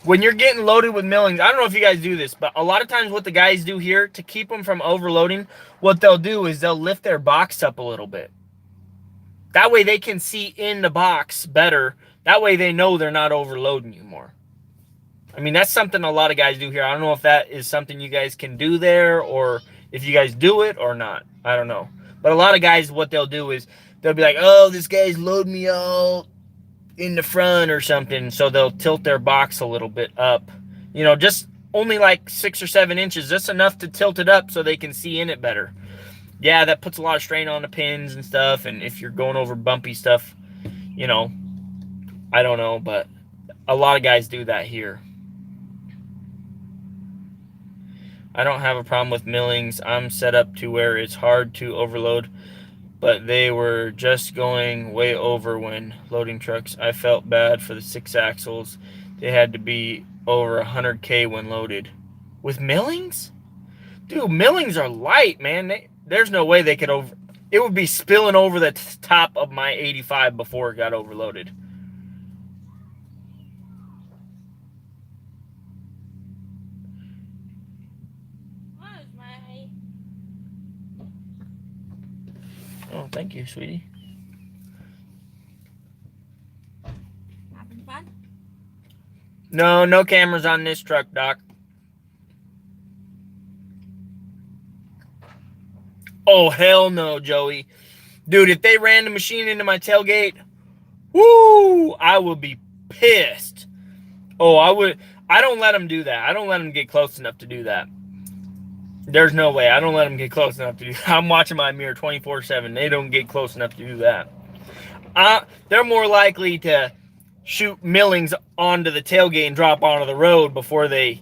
When you're getting loaded with millings, I don't know if you guys do this, but a lot of times what the guys do here to keep them from overloading, what they'll do is they'll lift their box up a little bit. That way they can see in the box better. That way they know they're not overloading you more. I mean, that's something a lot of guys do here. I don't know if that is something you guys can do there or if you guys do it or not. I don't know. But a lot of guys, what they'll do is they'll be like, oh, this guy's loading me all in the front or something. So they'll tilt their box a little bit up. You know, just only like 6 or 7 inches. Just enough to tilt it up so they can see in it better. Yeah, that puts a lot of strain on the pins and stuff. And if you're going over bumpy stuff, you know, I don't know. But a lot of guys do that here. I don't have a problem with millings. I'm set up to where it's hard to overload, but they were just going way over when loading trucks. I felt bad for the 6 axles. They had to be over 100K when loaded. With millings? Dude, millings are light, man. There's no way they could over... It would be spilling over the top of my 85 before it got overloaded. thank you, sweetie. Having fun? No cameras on this truck, Doc. Oh, hell no, Joey. Dude, if they ran the machine into my tailgate, woo, I would be pissed. Oh, I would. I don't let them do that. I don't let them get close enough to do that. There's no way. I don't let them get close enough to do that. I'm watching my mirror 24/7. They don't get close enough to do that. They're more likely to shoot millings onto the tailgate and drop onto the road before they,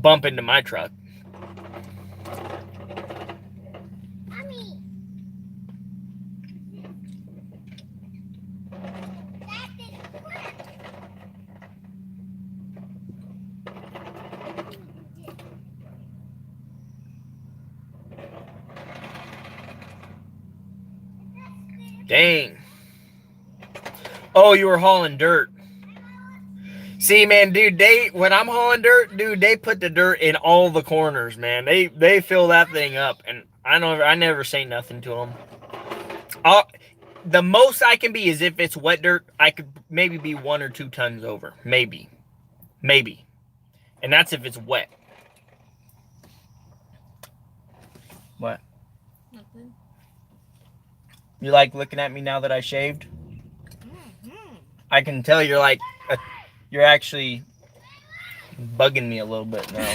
bump into my truck. Mommy. Dang. Oh, you were hauling dirt. See, man, dude, when I'm hauling dirt, dude, they put the dirt in all the corners, man. They fill that thing up, and I never say nothing to them. The most I can be is if it's wet dirt, I could maybe be 1 or 2 tons over, maybe, and that's if it's wet. What? Nothing. You like looking at me now that I shaved? Mm-hmm. I can tell you're actually bugging me a little bit now.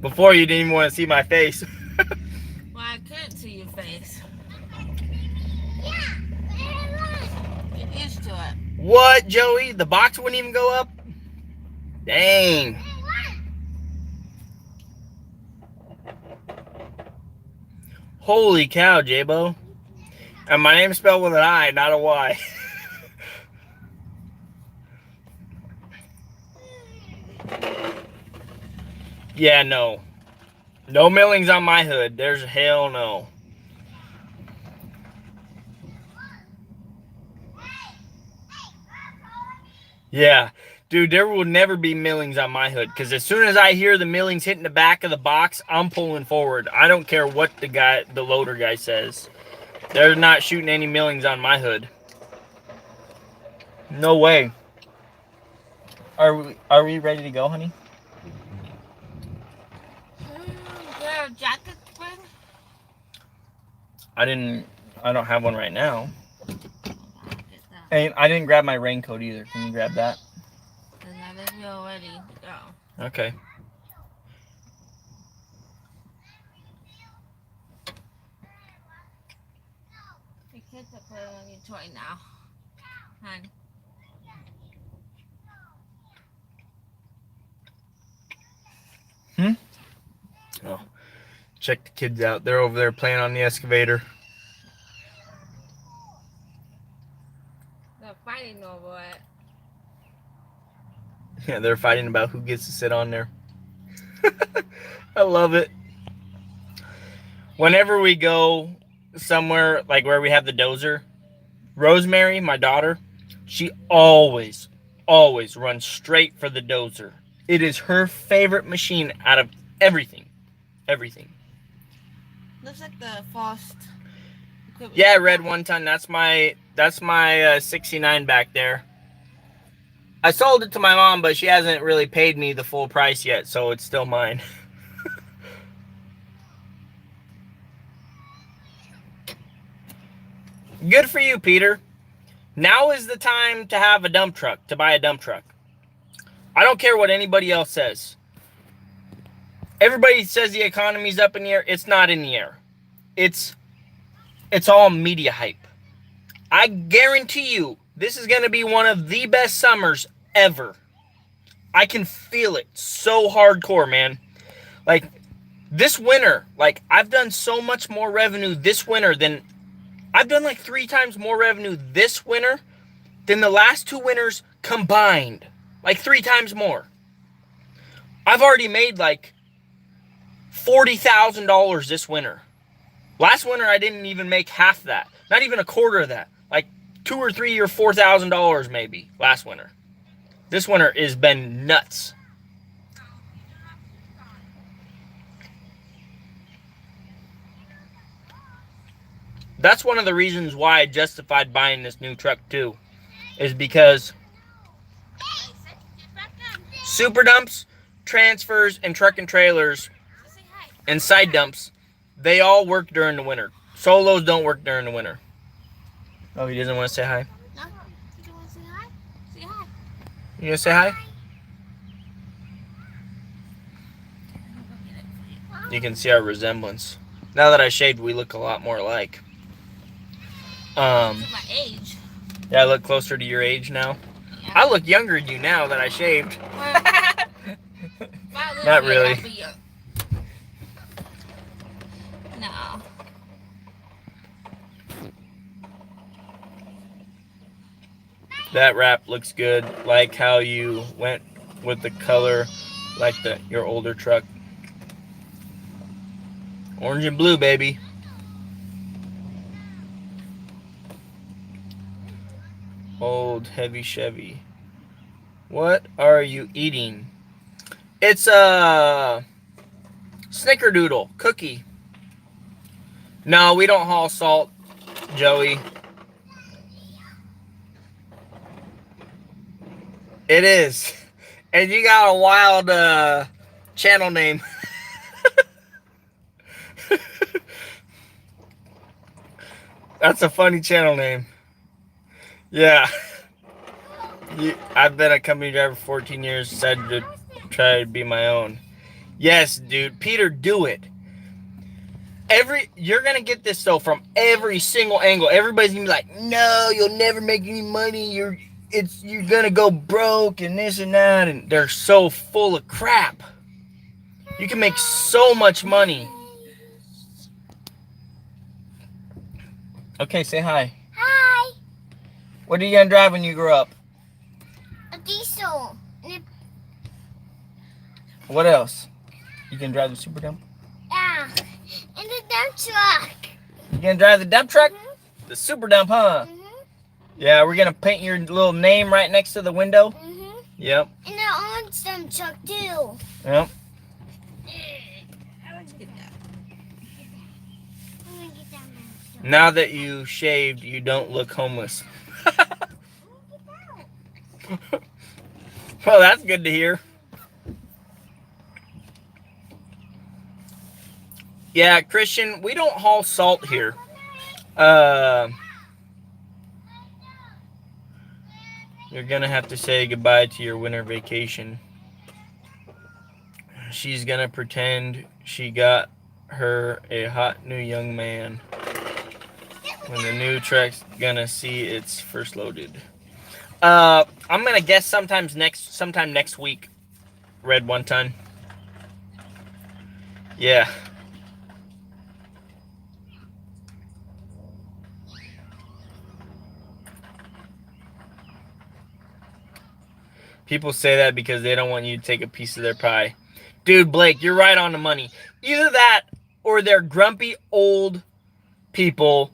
Before you didn't even want to see my face. Well, I couldn't see your face. Get used to it. What, Joey? The box wouldn't even go up? Dang. Holy cow, J-Bo. And my name's spelled with an I, not a Y. Yeah, no. No millings on my hood. There's hell no. Yeah. Dude, there will never be millings on my hood. Because as soon as I hear the millings hitting the back of the box, I'm pulling forward. I don't care what the loader guy says. They're not shooting any millings on my hood. No way. Are we ready to go, honey? Is there a jacket to bring? I don't have one right now. I'll get that. And I didn't grab my raincoat either. Can you grab that? Then I think we're ready to go. Okay. The kids are playing on your toy now. Hon. Oh, check the kids out. They're over there playing on the excavator. They're fighting over it. Yeah, they're fighting about who gets to sit on there. I love it. Whenever we go somewhere like where we have the dozer, Rosemary, my daughter, she always runs straight for the dozer. It is her favorite machine out of everything. Looks like the Frost equipment. Yeah, red 1 ton. That's my 69 back there. I sold it to my mom, but she hasn't really paid me the full price yet, so it's still mine. Good for you, Peter. Now is the time to have a dump truck, to buy a dump truck. I don't care what anybody else says. Everybody says the economy's up in the air. It's not in the air. It's all media hype. I guarantee you, this is going to be one of the best summers ever. I can feel it so hardcore, man. Like, this winter, like, I've done so much more revenue this winter than... I've done like 3 times more revenue this winter than the last 2 winters combined. Like 3 times more. I've already made like $40,000 this winter. Last winter, I didn't even make half that. Not even a quarter of that. Like $2,000 or $3,000 or $4,000 maybe last winter. This winter has been nuts. That's one of the reasons why I justified buying this new truck too, is because super dumps, transfers, and truck and trailers and side dumps, they all work during the winter. Solos don't work during the winter. Oh, he doesn't want to say hi? No, you don't want to say hi? Say hi. You gonna say hi? You can see our resemblance. Now that I shaved, we look a lot more alike. My age. Yeah, I look closer to your age now. Yeah. I look younger than you now that I shaved. Well, Not really. No. That wrap looks good. Like how you went with the color, like your older truck. Orange and blue, baby. Old heavy Chevy. What are you eating? It's a snickerdoodle cookie. No, we don't haul salt, Joey. It is. And you got a wild channel name. That's a funny channel name. Yeah. I've been a company driver for 14 years. Decided to try to be my own. Yes, dude. Peter, do it. You're gonna get this though from every single angle. Everybody's gonna be like, no, you'll never make any money. You're gonna go broke and this and that, and they're so full of crap. You can make so much money. Okay, say hi. Hi. What are you gonna drive when you grow up? A diesel. What else? You can drive the super dump? Yeah. And the dump truck. You gonna drive the dump truck? Mm-hmm. The super dump, huh? Mm-hmm. Yeah, we're gonna paint your little name right next to the window. Mm-hmm. Yep. And the orange dump truck too. Yep. I want to get that. I'm gonna get that one. Now that you shaved, you don't look homeless. Well, that's good to hear. Yeah, Christian, we don't haul salt here. You're gonna have to say goodbye to your winter vacation. She's gonna pretend she got her a hot new young man when the new truck's gonna see it's first loaded. I'm gonna guess sometime next week. Red 1 ton. Yeah. People say that because they don't want you to take a piece of their pie. Dude, Blake, you're right on the money. Either that or they're grumpy old people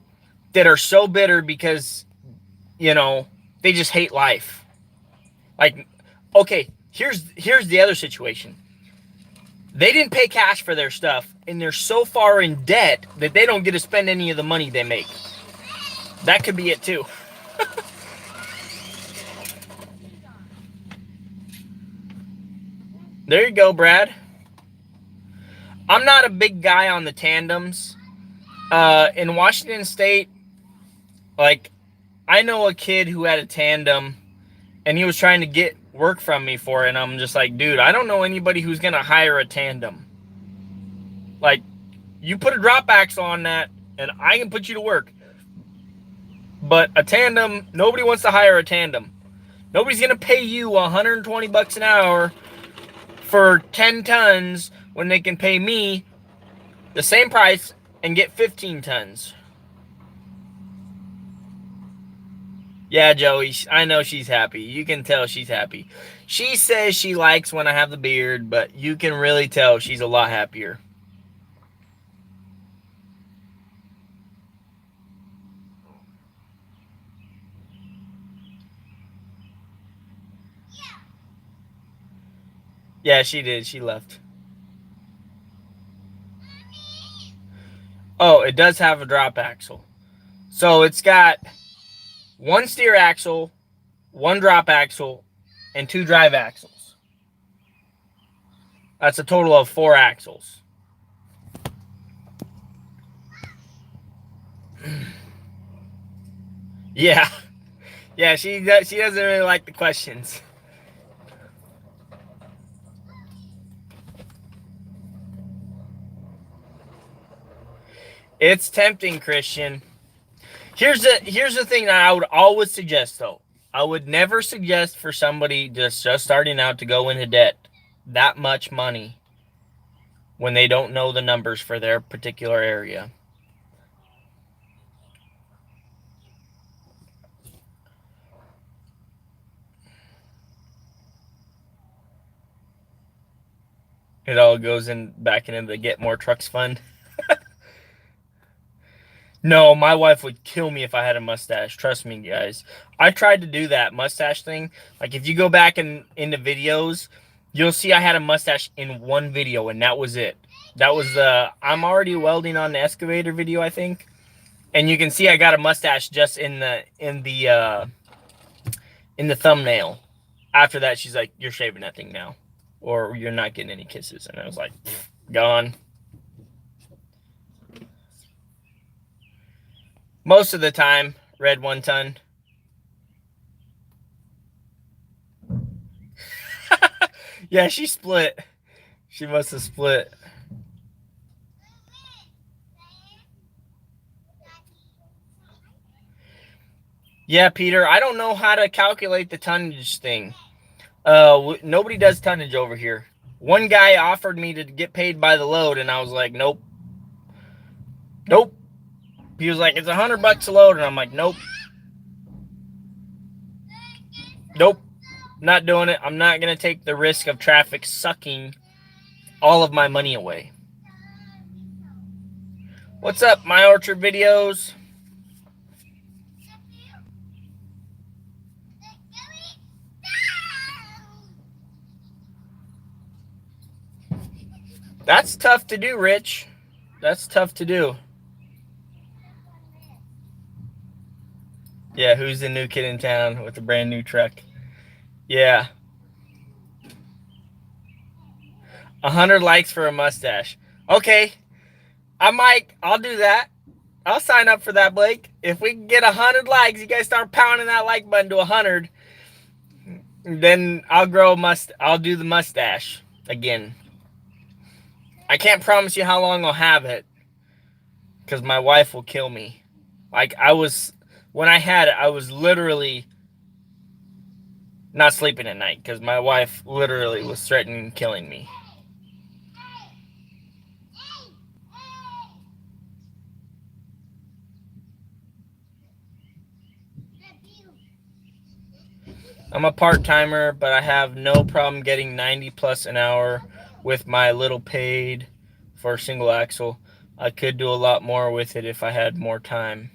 that are so bitter because, you know, they just hate life. Like, okay, here's the other situation. They didn't pay cash for their stuff, and they're so far in debt that they don't get to spend any of the money they make. That could be it too. There you go, Brad. I'm not a big guy on the tandems. In Washington State, like, I know a kid who had a tandem, and he was trying to get work from me for it, and I'm just like, dude, I don't know anybody who's going to hire a tandem. Like, you put a drop axle on that, and I can put you to work. But a tandem, nobody wants to hire a tandem. Nobody's going to pay you $120 an hour for 10 tons when they can pay me the same price and get 15 tons. Yeah, Joey, I know she's happy. You can tell she's happy. She says she likes when I have the beard, but you can really tell she's a lot happier. Yeah, she did. She left. Oh, it does have a drop axle. So it's got one steer axle, one drop axle, and 2 drive axles. That's a total of 4 axles. Yeah. Yeah, she doesn't really like the questions. It's tempting, Christian. Here's the thing that I would always suggest, though. I would never suggest for somebody just starting out to go into debt that much money when they don't know the numbers for their particular area. It all goes in back into the Get More Trucks fund. No, my wife would kill me if I had a mustache. Trust me, guys. I tried to do that mustache thing. Like, if you go back into videos, you'll see I had a mustache in one video, and that was it. That was the I'm already welding on the excavator video, I think. And you can see I got a mustache just in the thumbnail. After that, she's like, "You're shaving that thing now, or you're not getting any kisses." And I was like, gone. Most of the time, red 1 ton. Yeah, she split. She must have split. Yeah, Peter, I don't know how to calculate the tonnage thing. Nobody does tonnage over here. One guy offered me to get paid by the load, and I was like, nope. Nope. He was like, it's $100 a load, and I'm like, nope. Nope. Not doing it. I'm not going to take the risk of traffic sucking all of my money away. What's up, My Orchard Videos? That's tough to do, Rich. That's tough to do. Yeah, who's the new kid in town with a brand new truck? Yeah. 100 likes for a mustache. Okay. I'll do that. I'll sign up for that, Blake. If we can get 100 likes, you guys start pounding that like button to 100, then I'll do the mustache again. I can't promise you how long I'll have it, because my wife will kill me. Like, when I had it, I was literally not sleeping at night, because my wife literally was threatening killing me. I'm a part-timer, but I have no problem getting 90 plus an hour with my little paid for a single axle. I could do a lot more with it if I had more time.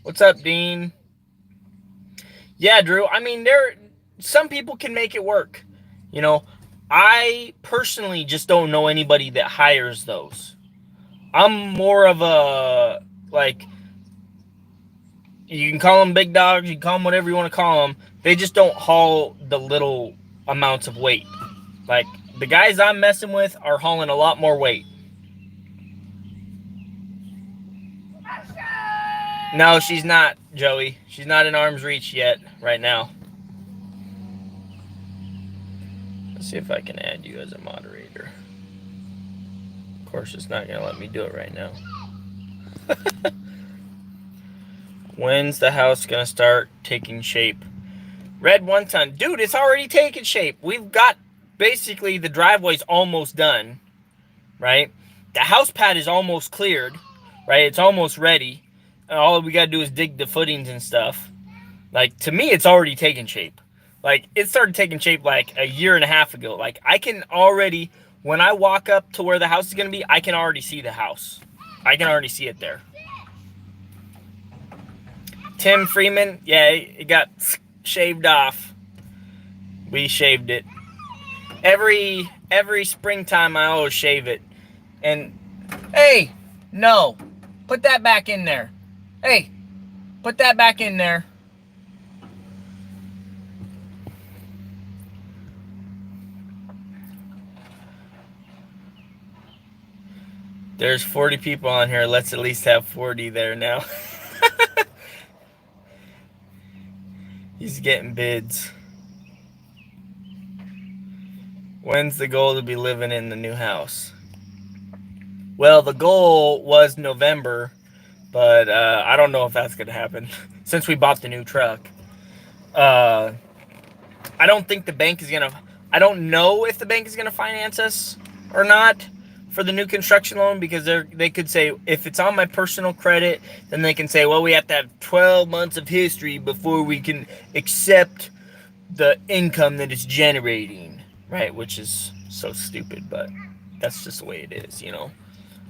What's up, Dean? Yeah, Drew. I mean, some people can make it work. You know, I personally just don't know anybody that hires those. I'm more of a, like, you can call them big dogs, you can call them whatever you want to call them. They just don't haul the little amounts of weight. Like, the guys I'm messing with are hauling a lot more weight. No, she's not, Joey. She's not in arm's reach yet, right now. Let's see if I can add you as a moderator. Of course, it's not going to let me do it right now. When's the house going to start taking shape? Red 1 ton. Dude, it's already taking shape. We've got basically the driveway's almost done, right? The house pad is almost cleared, right? It's almost ready. And all we got to do is dig the footings and stuff. Like, to me, it's already taken shape. Like, it started taking shape like a year and a half ago. Like, I can already, when I walk up to where the house is going to be, I can already see the house. I can already see it there. Tim Freeman, yeah, it got shaved off. We shaved it. Every springtime, I always shave it. And, hey, no. Put that back in there. Hey, put that back in there. There's 40 people on here. Let's at least have 40 there now. He's getting bids. When's the goal to be living in the new house? Well, the goal was November, but I don't know if that's going to happen since we bought the new truck. I don't think the bank is going to... I don't know if the bank is going to finance us or not for the new construction loan, because they could say, if it's on my personal credit, then they can say, well, we have to have 12 months of history before we can accept the income that it's generating, right? Which is so stupid, but that's just the way it is, you know.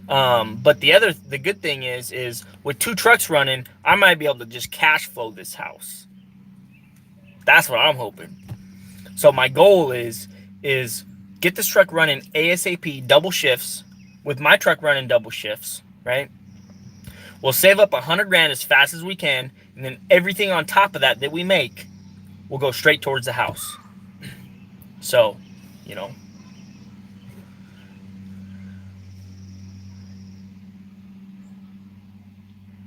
But the good thing is with 2 trucks running, I might be able to just cash flow this house. That's what I'm hoping. So my goal is get this truck running ASAP, double shifts, with my truck running double shifts, right? We'll save up $100,000 as fast as we can, and then everything on top of that we make will go straight towards the house. So, you know.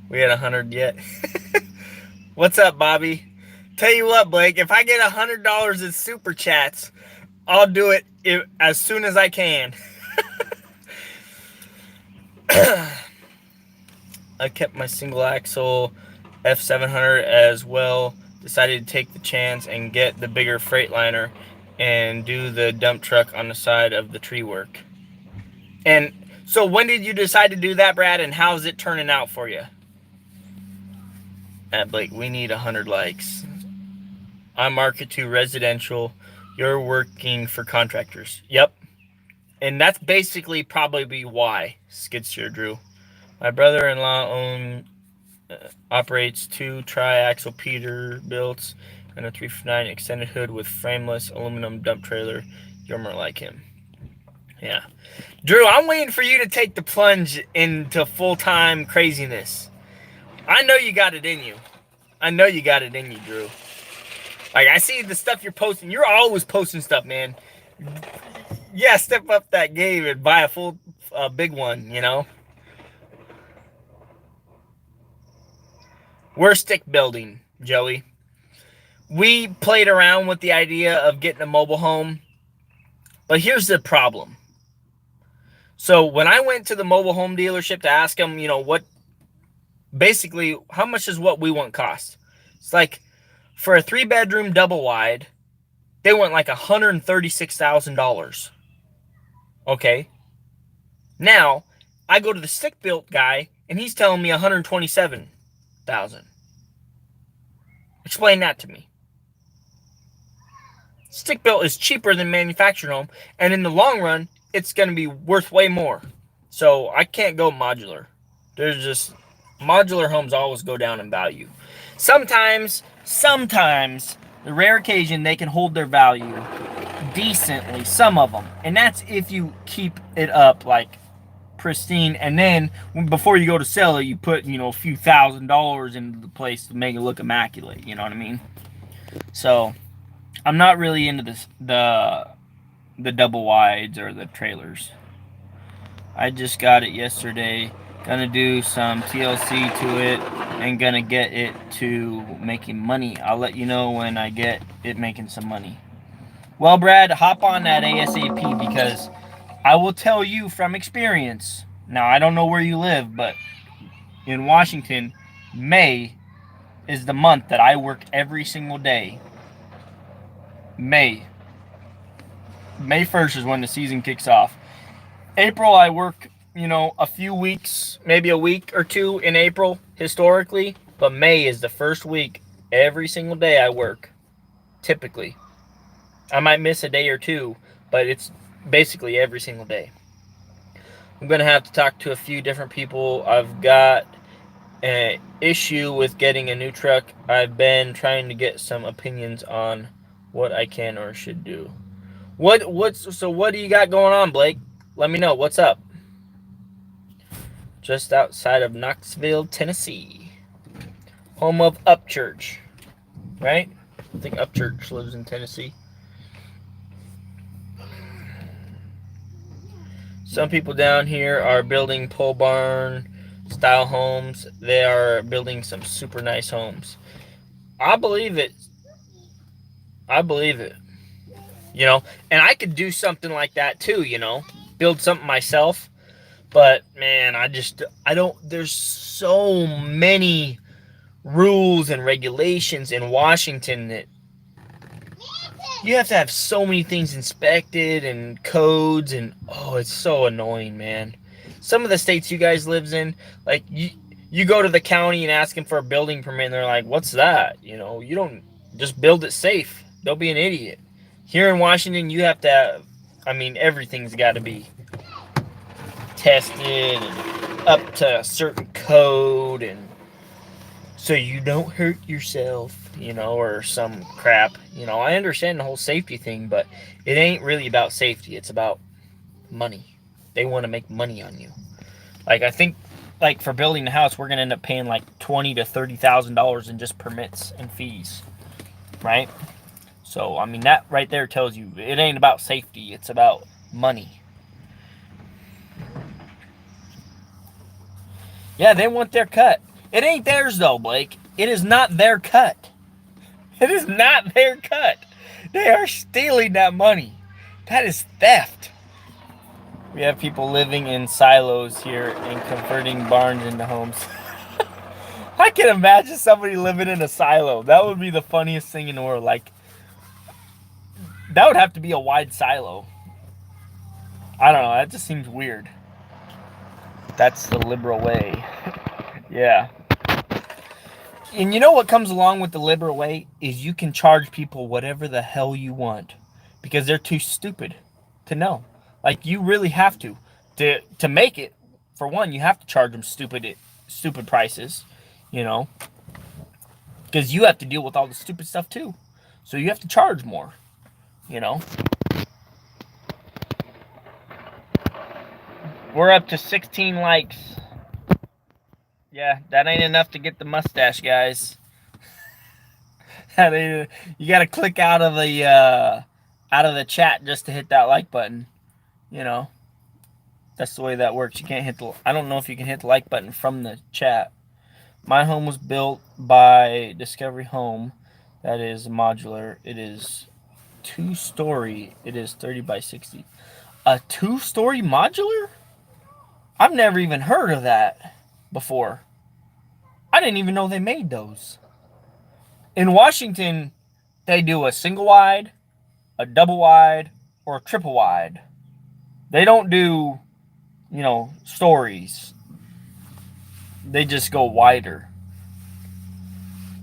We had 100 yet. What's up, Bobby? Tell you what, Blake, if I get $100 in super chats, I'll do it as soon as I can. I kept my single axle F700 as well. Decided to take the chance and get the bigger Freightliner and do the dump truck on the side of the tree work. And so when did you decide to do that, Brad, and how's it turning out for you? Blake, we need 100 likes. I market to residential. You're working for contractors. Yep. And that's basically probably why, Skidsteer Drew. My brother-in-law operates 2 tri-axle Peterbilts and a 359 extended hood with frameless aluminum dump trailer. You're more like him. Yeah. Drew, I'm waiting for you to take the plunge into full-time craziness. I know you got it in you. I know you got it in you, Drew. Like, I see the stuff you're posting. You're always posting stuff, man. Yeah, step up that game and buy a full, big one, you know? We're stick building, Joey. We played around with the idea of getting a mobile home, but here's the problem. So when I went to the mobile home dealership to ask them, you know, basically, how much does what we want cost? It's like, for a 3-bedroom double wide, they want like $136,000. Okay. Now, I go to the stick built guy, and he's telling me $127,000. Explain that to me. Stick built is cheaper than manufactured home, and in the long run, it's going to be worth way more. So I can't go modular. There's just... modular homes always go down in value. Sometimes, the rare occasion they can hold their value decently, some of them. And that's if you keep it up like pristine, and then before you go to sell it, you put, you know, a few $1,000s into the place to make it look immaculate, you know what I mean? So I'm not really into the double wides or the trailers. I just got it yesterday. Gonna do some TLC to it and gonna get it to making money. I'll let you know when I get it making some money. Well, Brad, hop on that ASAP, because I will tell you from experience. Now, I don't know where you live, but in Washington, May is the month that I work every single day. May 1st is when the season kicks off. April, I work, you know, a few weeks, maybe a week or two in April, historically. But May is the first week. Every single day I work, typically. I might miss a day or two, but it's basically every single day. I'm going to have to talk to a few different people. I've got an issue with getting a new truck. I've been trying to get some opinions on what I can or should do. So what do you got going on, Blake? Let me know. What's up? Just outside of Knoxville, Tennessee. home of Upchurch, right? I think Upchurch lives in Tennessee. Some people down here are building pole barn style homes. They are building some super nice homes. I believe it. I believe it. You know, and I could do something like that too, you know, build something myself. But man, I don't, there's so many rules and regulations in Washington that you have to have so many things inspected and codes, and oh, it's so annoying, man. Some of the states you guys lives in, like you go to the county and ask them for a building permit, and they're like, "What's that?" You know, you don't just build it safe. Don't be an idiot. Here in Washington, you have to have, I mean, everything's got to be tested and up to a certain code, and so you don't hurt yourself, you know, or some crap. You know, I understand the whole safety thing, but it ain't really about safety. It's about money. They want to make money on you. Like, I think, like, for building the house, we're gonna end up paying like $20,000 to $30,000 in just permits and fees, right? So, I mean, that right there tells you it ain't about safety. It's about money. Yeah, they want their cut. It ain't theirs, though, Blake. It is not their cut. It is not their cut. They are stealing that money. That is theft. We have people living in silos here and converting barns into homes. I can imagine somebody living in a silo. That would be the funniest thing in the world. Like, that would have to be a wide silo. I don't know. That just seems weird. That's the liberal way. Yeah. And you know what comes along with the liberal way is you can charge people whatever the hell you want because they're too stupid to know. Like, you really have to make it. For one, you have to charge them stupid prices, you know, because you have to deal with all the stupid stuff too. So you have to charge more, you know. We're up to 16 likes. Yeah, that ain't enough to get the mustache, guys. That ain't, you gotta click out of the chat just to hit that like button. You know, that's the way that works. You can't hit the. I don't know if you can hit the like button from the chat. My home was built by Discovery Home. That is modular. It is 2-story. It is 30 by 60. A 2-story modular? I've never even heard of that before. I didn't even know they made those. In Washington, they do a single wide, a double wide, or a triple wide. They don't do, you know, stories. They just go wider.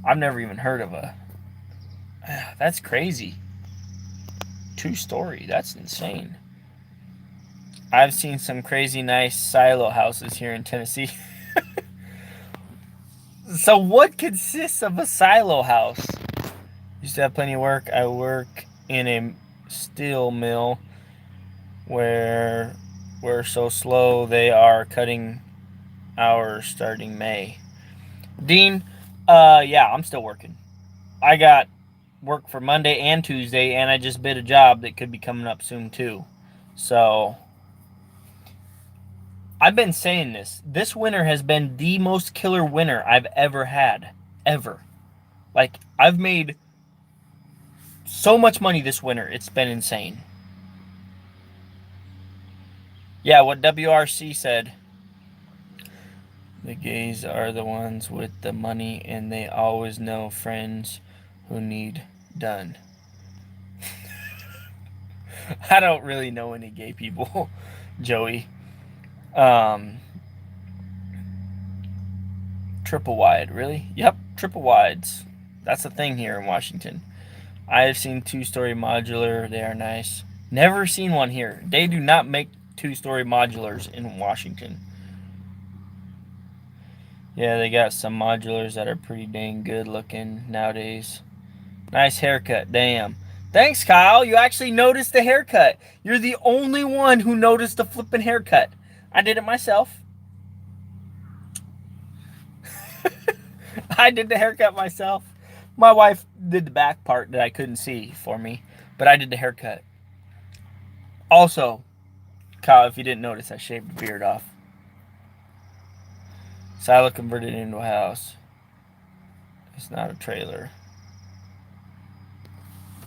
I've never even heard of a... That's crazy. 2-story. That's insane. I've seen some crazy nice silo houses here in Tennessee. So what consists of a silo house? Used to have plenty of work. I work in a steel mill where we're so slow they are cutting hours starting May. Dean, yeah, I'm still working. I got work for Monday and Tuesday, and I just bid a job that could be coming up soon too. So I've been saying this. This winter has been the most killer winter I've ever had. Ever. Like, I've made so much money this winter. It's been insane. Yeah, what WRC said. The gays are the ones with the money, and they always know friends who need done. I don't really know any gay people, Joey. Triple wide, really? Yep, triple wides. That's the thing here in Washington. I have seen 2-story modular. They are nice. Never seen one here. They do not make 2-story modulars in Washington. Yeah, they got some modulars that are pretty dang good looking nowadays. Nice haircut, damn. Thanks, Kyle. You actually noticed the haircut. You're the only one who noticed the flipping haircut. I did it myself. I did the haircut myself. My wife did the back part that I couldn't see for me, but I did the haircut. Also, Kyle, if you didn't notice, I shaved the beard off. Silo converted into a house. It's not a trailer.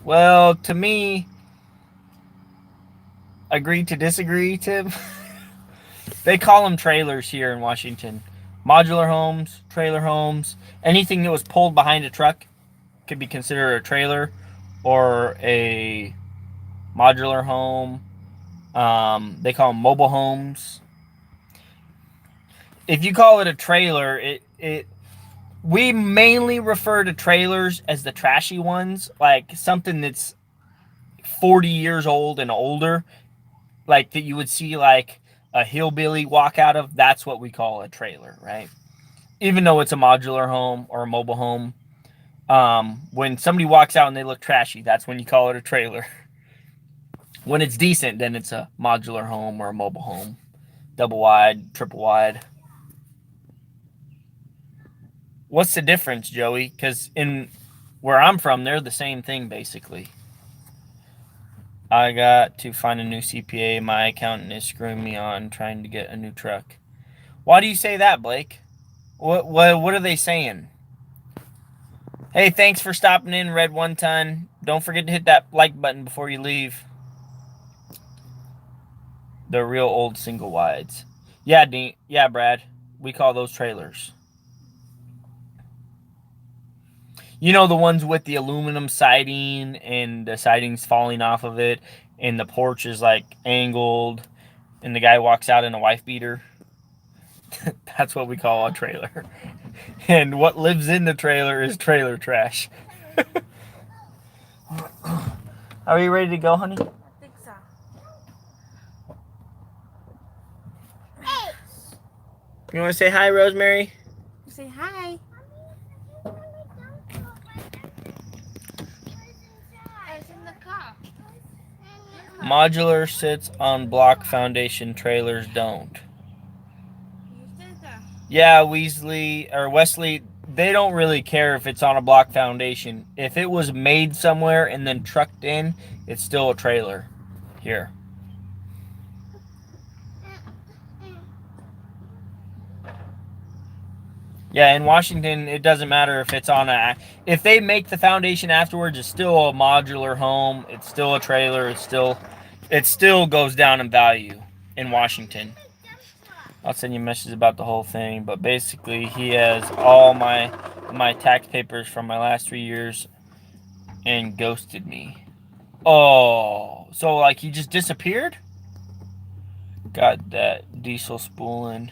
Well, to me, agree to disagree, Tim. They call them trailers here in Washington. Modular homes, trailer homes, anything that was pulled behind a truck could be considered a trailer or a modular home. They call them mobile homes. If you call it a trailer, we mainly refer to trailers as the trashy ones, like something that's 40 years old and older, like that you would see like a hillbilly walk out of. That's what we call a trailer, right? Even though it's a modular home or a mobile home, when somebody walks out and they look trashy, that's when you call it a trailer. When it's decent, then it's a modular home or a mobile home, double wide, triple wide. What's the difference, Joey? Because in where I'm from, they're the same thing, basically. I got to find a new CPA. My accountant is screwing me on trying to get a new truck. Why do you say that, Blake? What are they saying? Hey, thanks for stopping in, Red One Ton. Don't forget to hit that like button before you leave. The real old single wides. Yeah, Dean. Yeah, Brad. We call those trailers. You know, the ones with the aluminum siding and the siding's falling off of it and the porch is like angled and the guy walks out in a wife beater? That's what we call a trailer. And what lives in the trailer is trailer trash. Are you ready to go, honey? I think so. Hey. You want to say hi, Rosemary? Say hi. It's in the car. Modular sits on block foundation, trailers don't. You said that. Yeah, Wesley, they don't really care if it's on a block foundation. If it was made somewhere and then trucked in, it's still a trailer. Here. Yeah, in Washington, it doesn't matter if it's on if they make the foundation afterwards, it's still a modular home. It's still a trailer. It still goes down in value in Washington. I'll send you messages about the whole thing, but basically he has all my tax papers from my last 3 years and ghosted me. Oh, so like he just disappeared? Got that diesel spooling.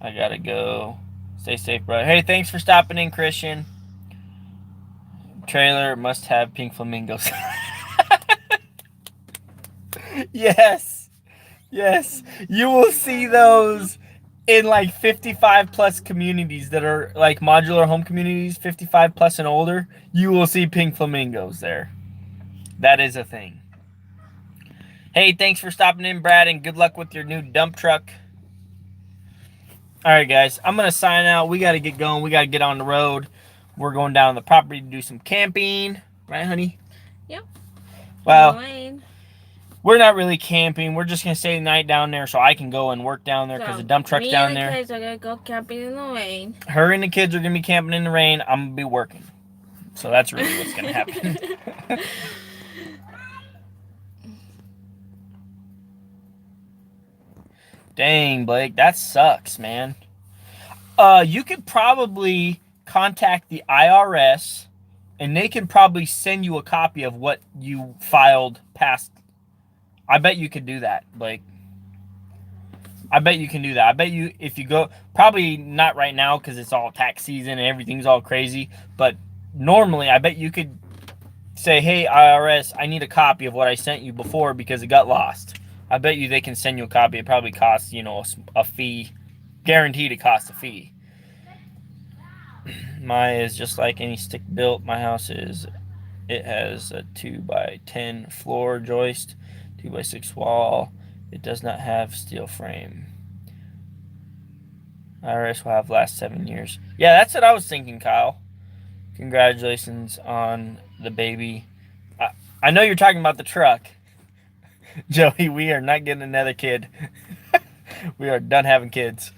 I gotta go. Stay safe, brother. Hey, thanks for stopping in, Christian. Trailer must have pink flamingos. Yes. Yes. You will see those in like 55 plus communities that are like modular home communities, 55 plus and older. You will see pink flamingos there. That is a thing. Hey, thanks for stopping in, Brad, and good luck with your new dump truck. All right, guys, I'm going to sign out. We got to get going. We got to get on the road. We're going down on the property to do some camping. Right, honey? Yep. Well, we're not really camping. We're just going to stay the night down there so I can go and work down there because the dump truck's down there. Me and the kids are going to go camping in the rain. Her and the kids are going to be camping in the rain. I'm going to be working. So that's really what's going to happen. Dang, Blake, that sucks, man. You could probably contact the IRS, and they can probably send you a copy of what you filed past. I bet you could do that, Blake. I bet you can do that. I bet you if you go, probably not right now because it's all tax season and everything's all crazy, but normally I bet you could say, hey, IRS, I need a copy of what I sent you before because it got lost. I bet you they can send you a copy. It probably costs, a fee. Guaranteed it costs a fee. Mine is just like any stick built. My house is. It has a 2x10 floor joist, 2x6 wall. It does not have steel frame. IRS will have last 7 years. Yeah, that's what I was thinking, Kyle. Congratulations on the baby. I know you're talking about the truck. Joey, we are not getting another kid. We are done having kids.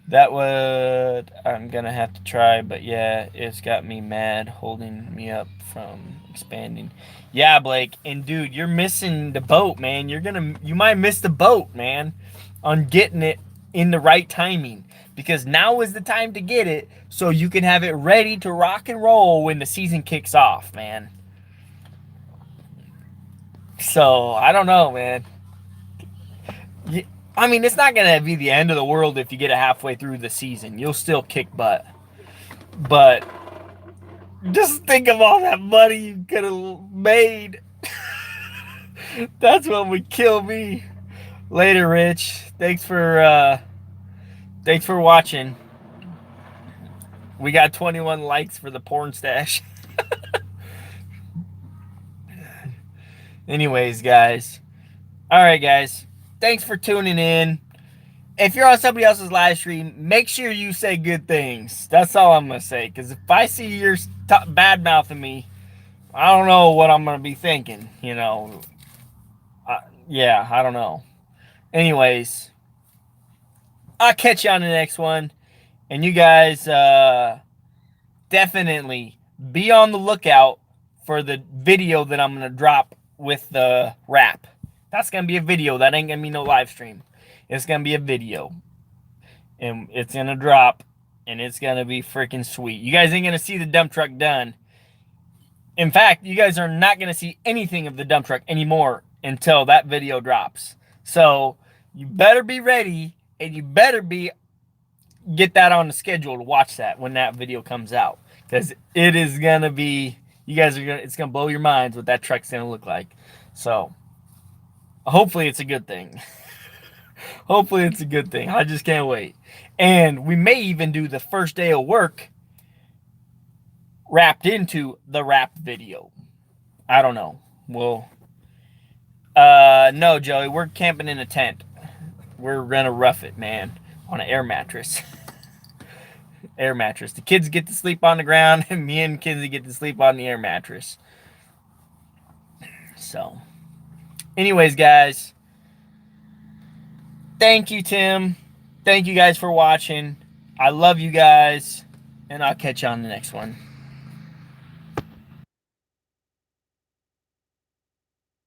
That would I'm gonna have to try, but yeah, it's got me mad, holding me up from expanding. Yeah, Blake, and dude, you're missing the boat, man. You might miss the boat, man, on getting it in the right timing. Because now is the time to get it so you can have it ready to rock and roll when the season kicks off, man. So, I don't know, man. I mean, it's not going to be the end of the world if you get it halfway through the season. You'll still kick butt. But just think of all that money you could have made. That's what would kill me. Later, Rich. Thanks for watching. We got 21 likes for the porn stash. Anyways, guys. All right, guys. Thanks for tuning in. If you're on somebody else's live stream, make sure you say good things. That's all I'm going to say. Because if I see you're bad-mouthing me, I don't know what I'm going to be thinking, you know. Yeah, I don't know. Anyways, I'll catch you on the next one. And you guys definitely be on the lookout for the video that I'm going to drop with the wrap. That's going to be a video. That ain't going to be no live stream. It's going to be a video. And it's going to drop. And it's going to be freaking sweet. You guys ain't going to see the dump truck done. In fact, you guys are not going to see anything of the dump truck anymore until that video drops. So, you better be ready. And you better get that on the schedule to watch that when that video comes out. Because it is going to be... it's going to blow your minds what that truck's going to look like. So... hopefully it's a good thing. Hopefully it's a good thing. I just can't wait. And we may even do the first day of work wrapped into the wrap video. I don't know. Well, no, Joey, we're camping in a tent. We're gonna rough it, man, on an air mattress. Air mattress. The kids get to sleep on the ground, and me and Kinsey get to sleep on the air mattress. So... anyways, guys, thank you, Tim. Thank you guys for watching. I love you guys, and I'll catch you on the next one.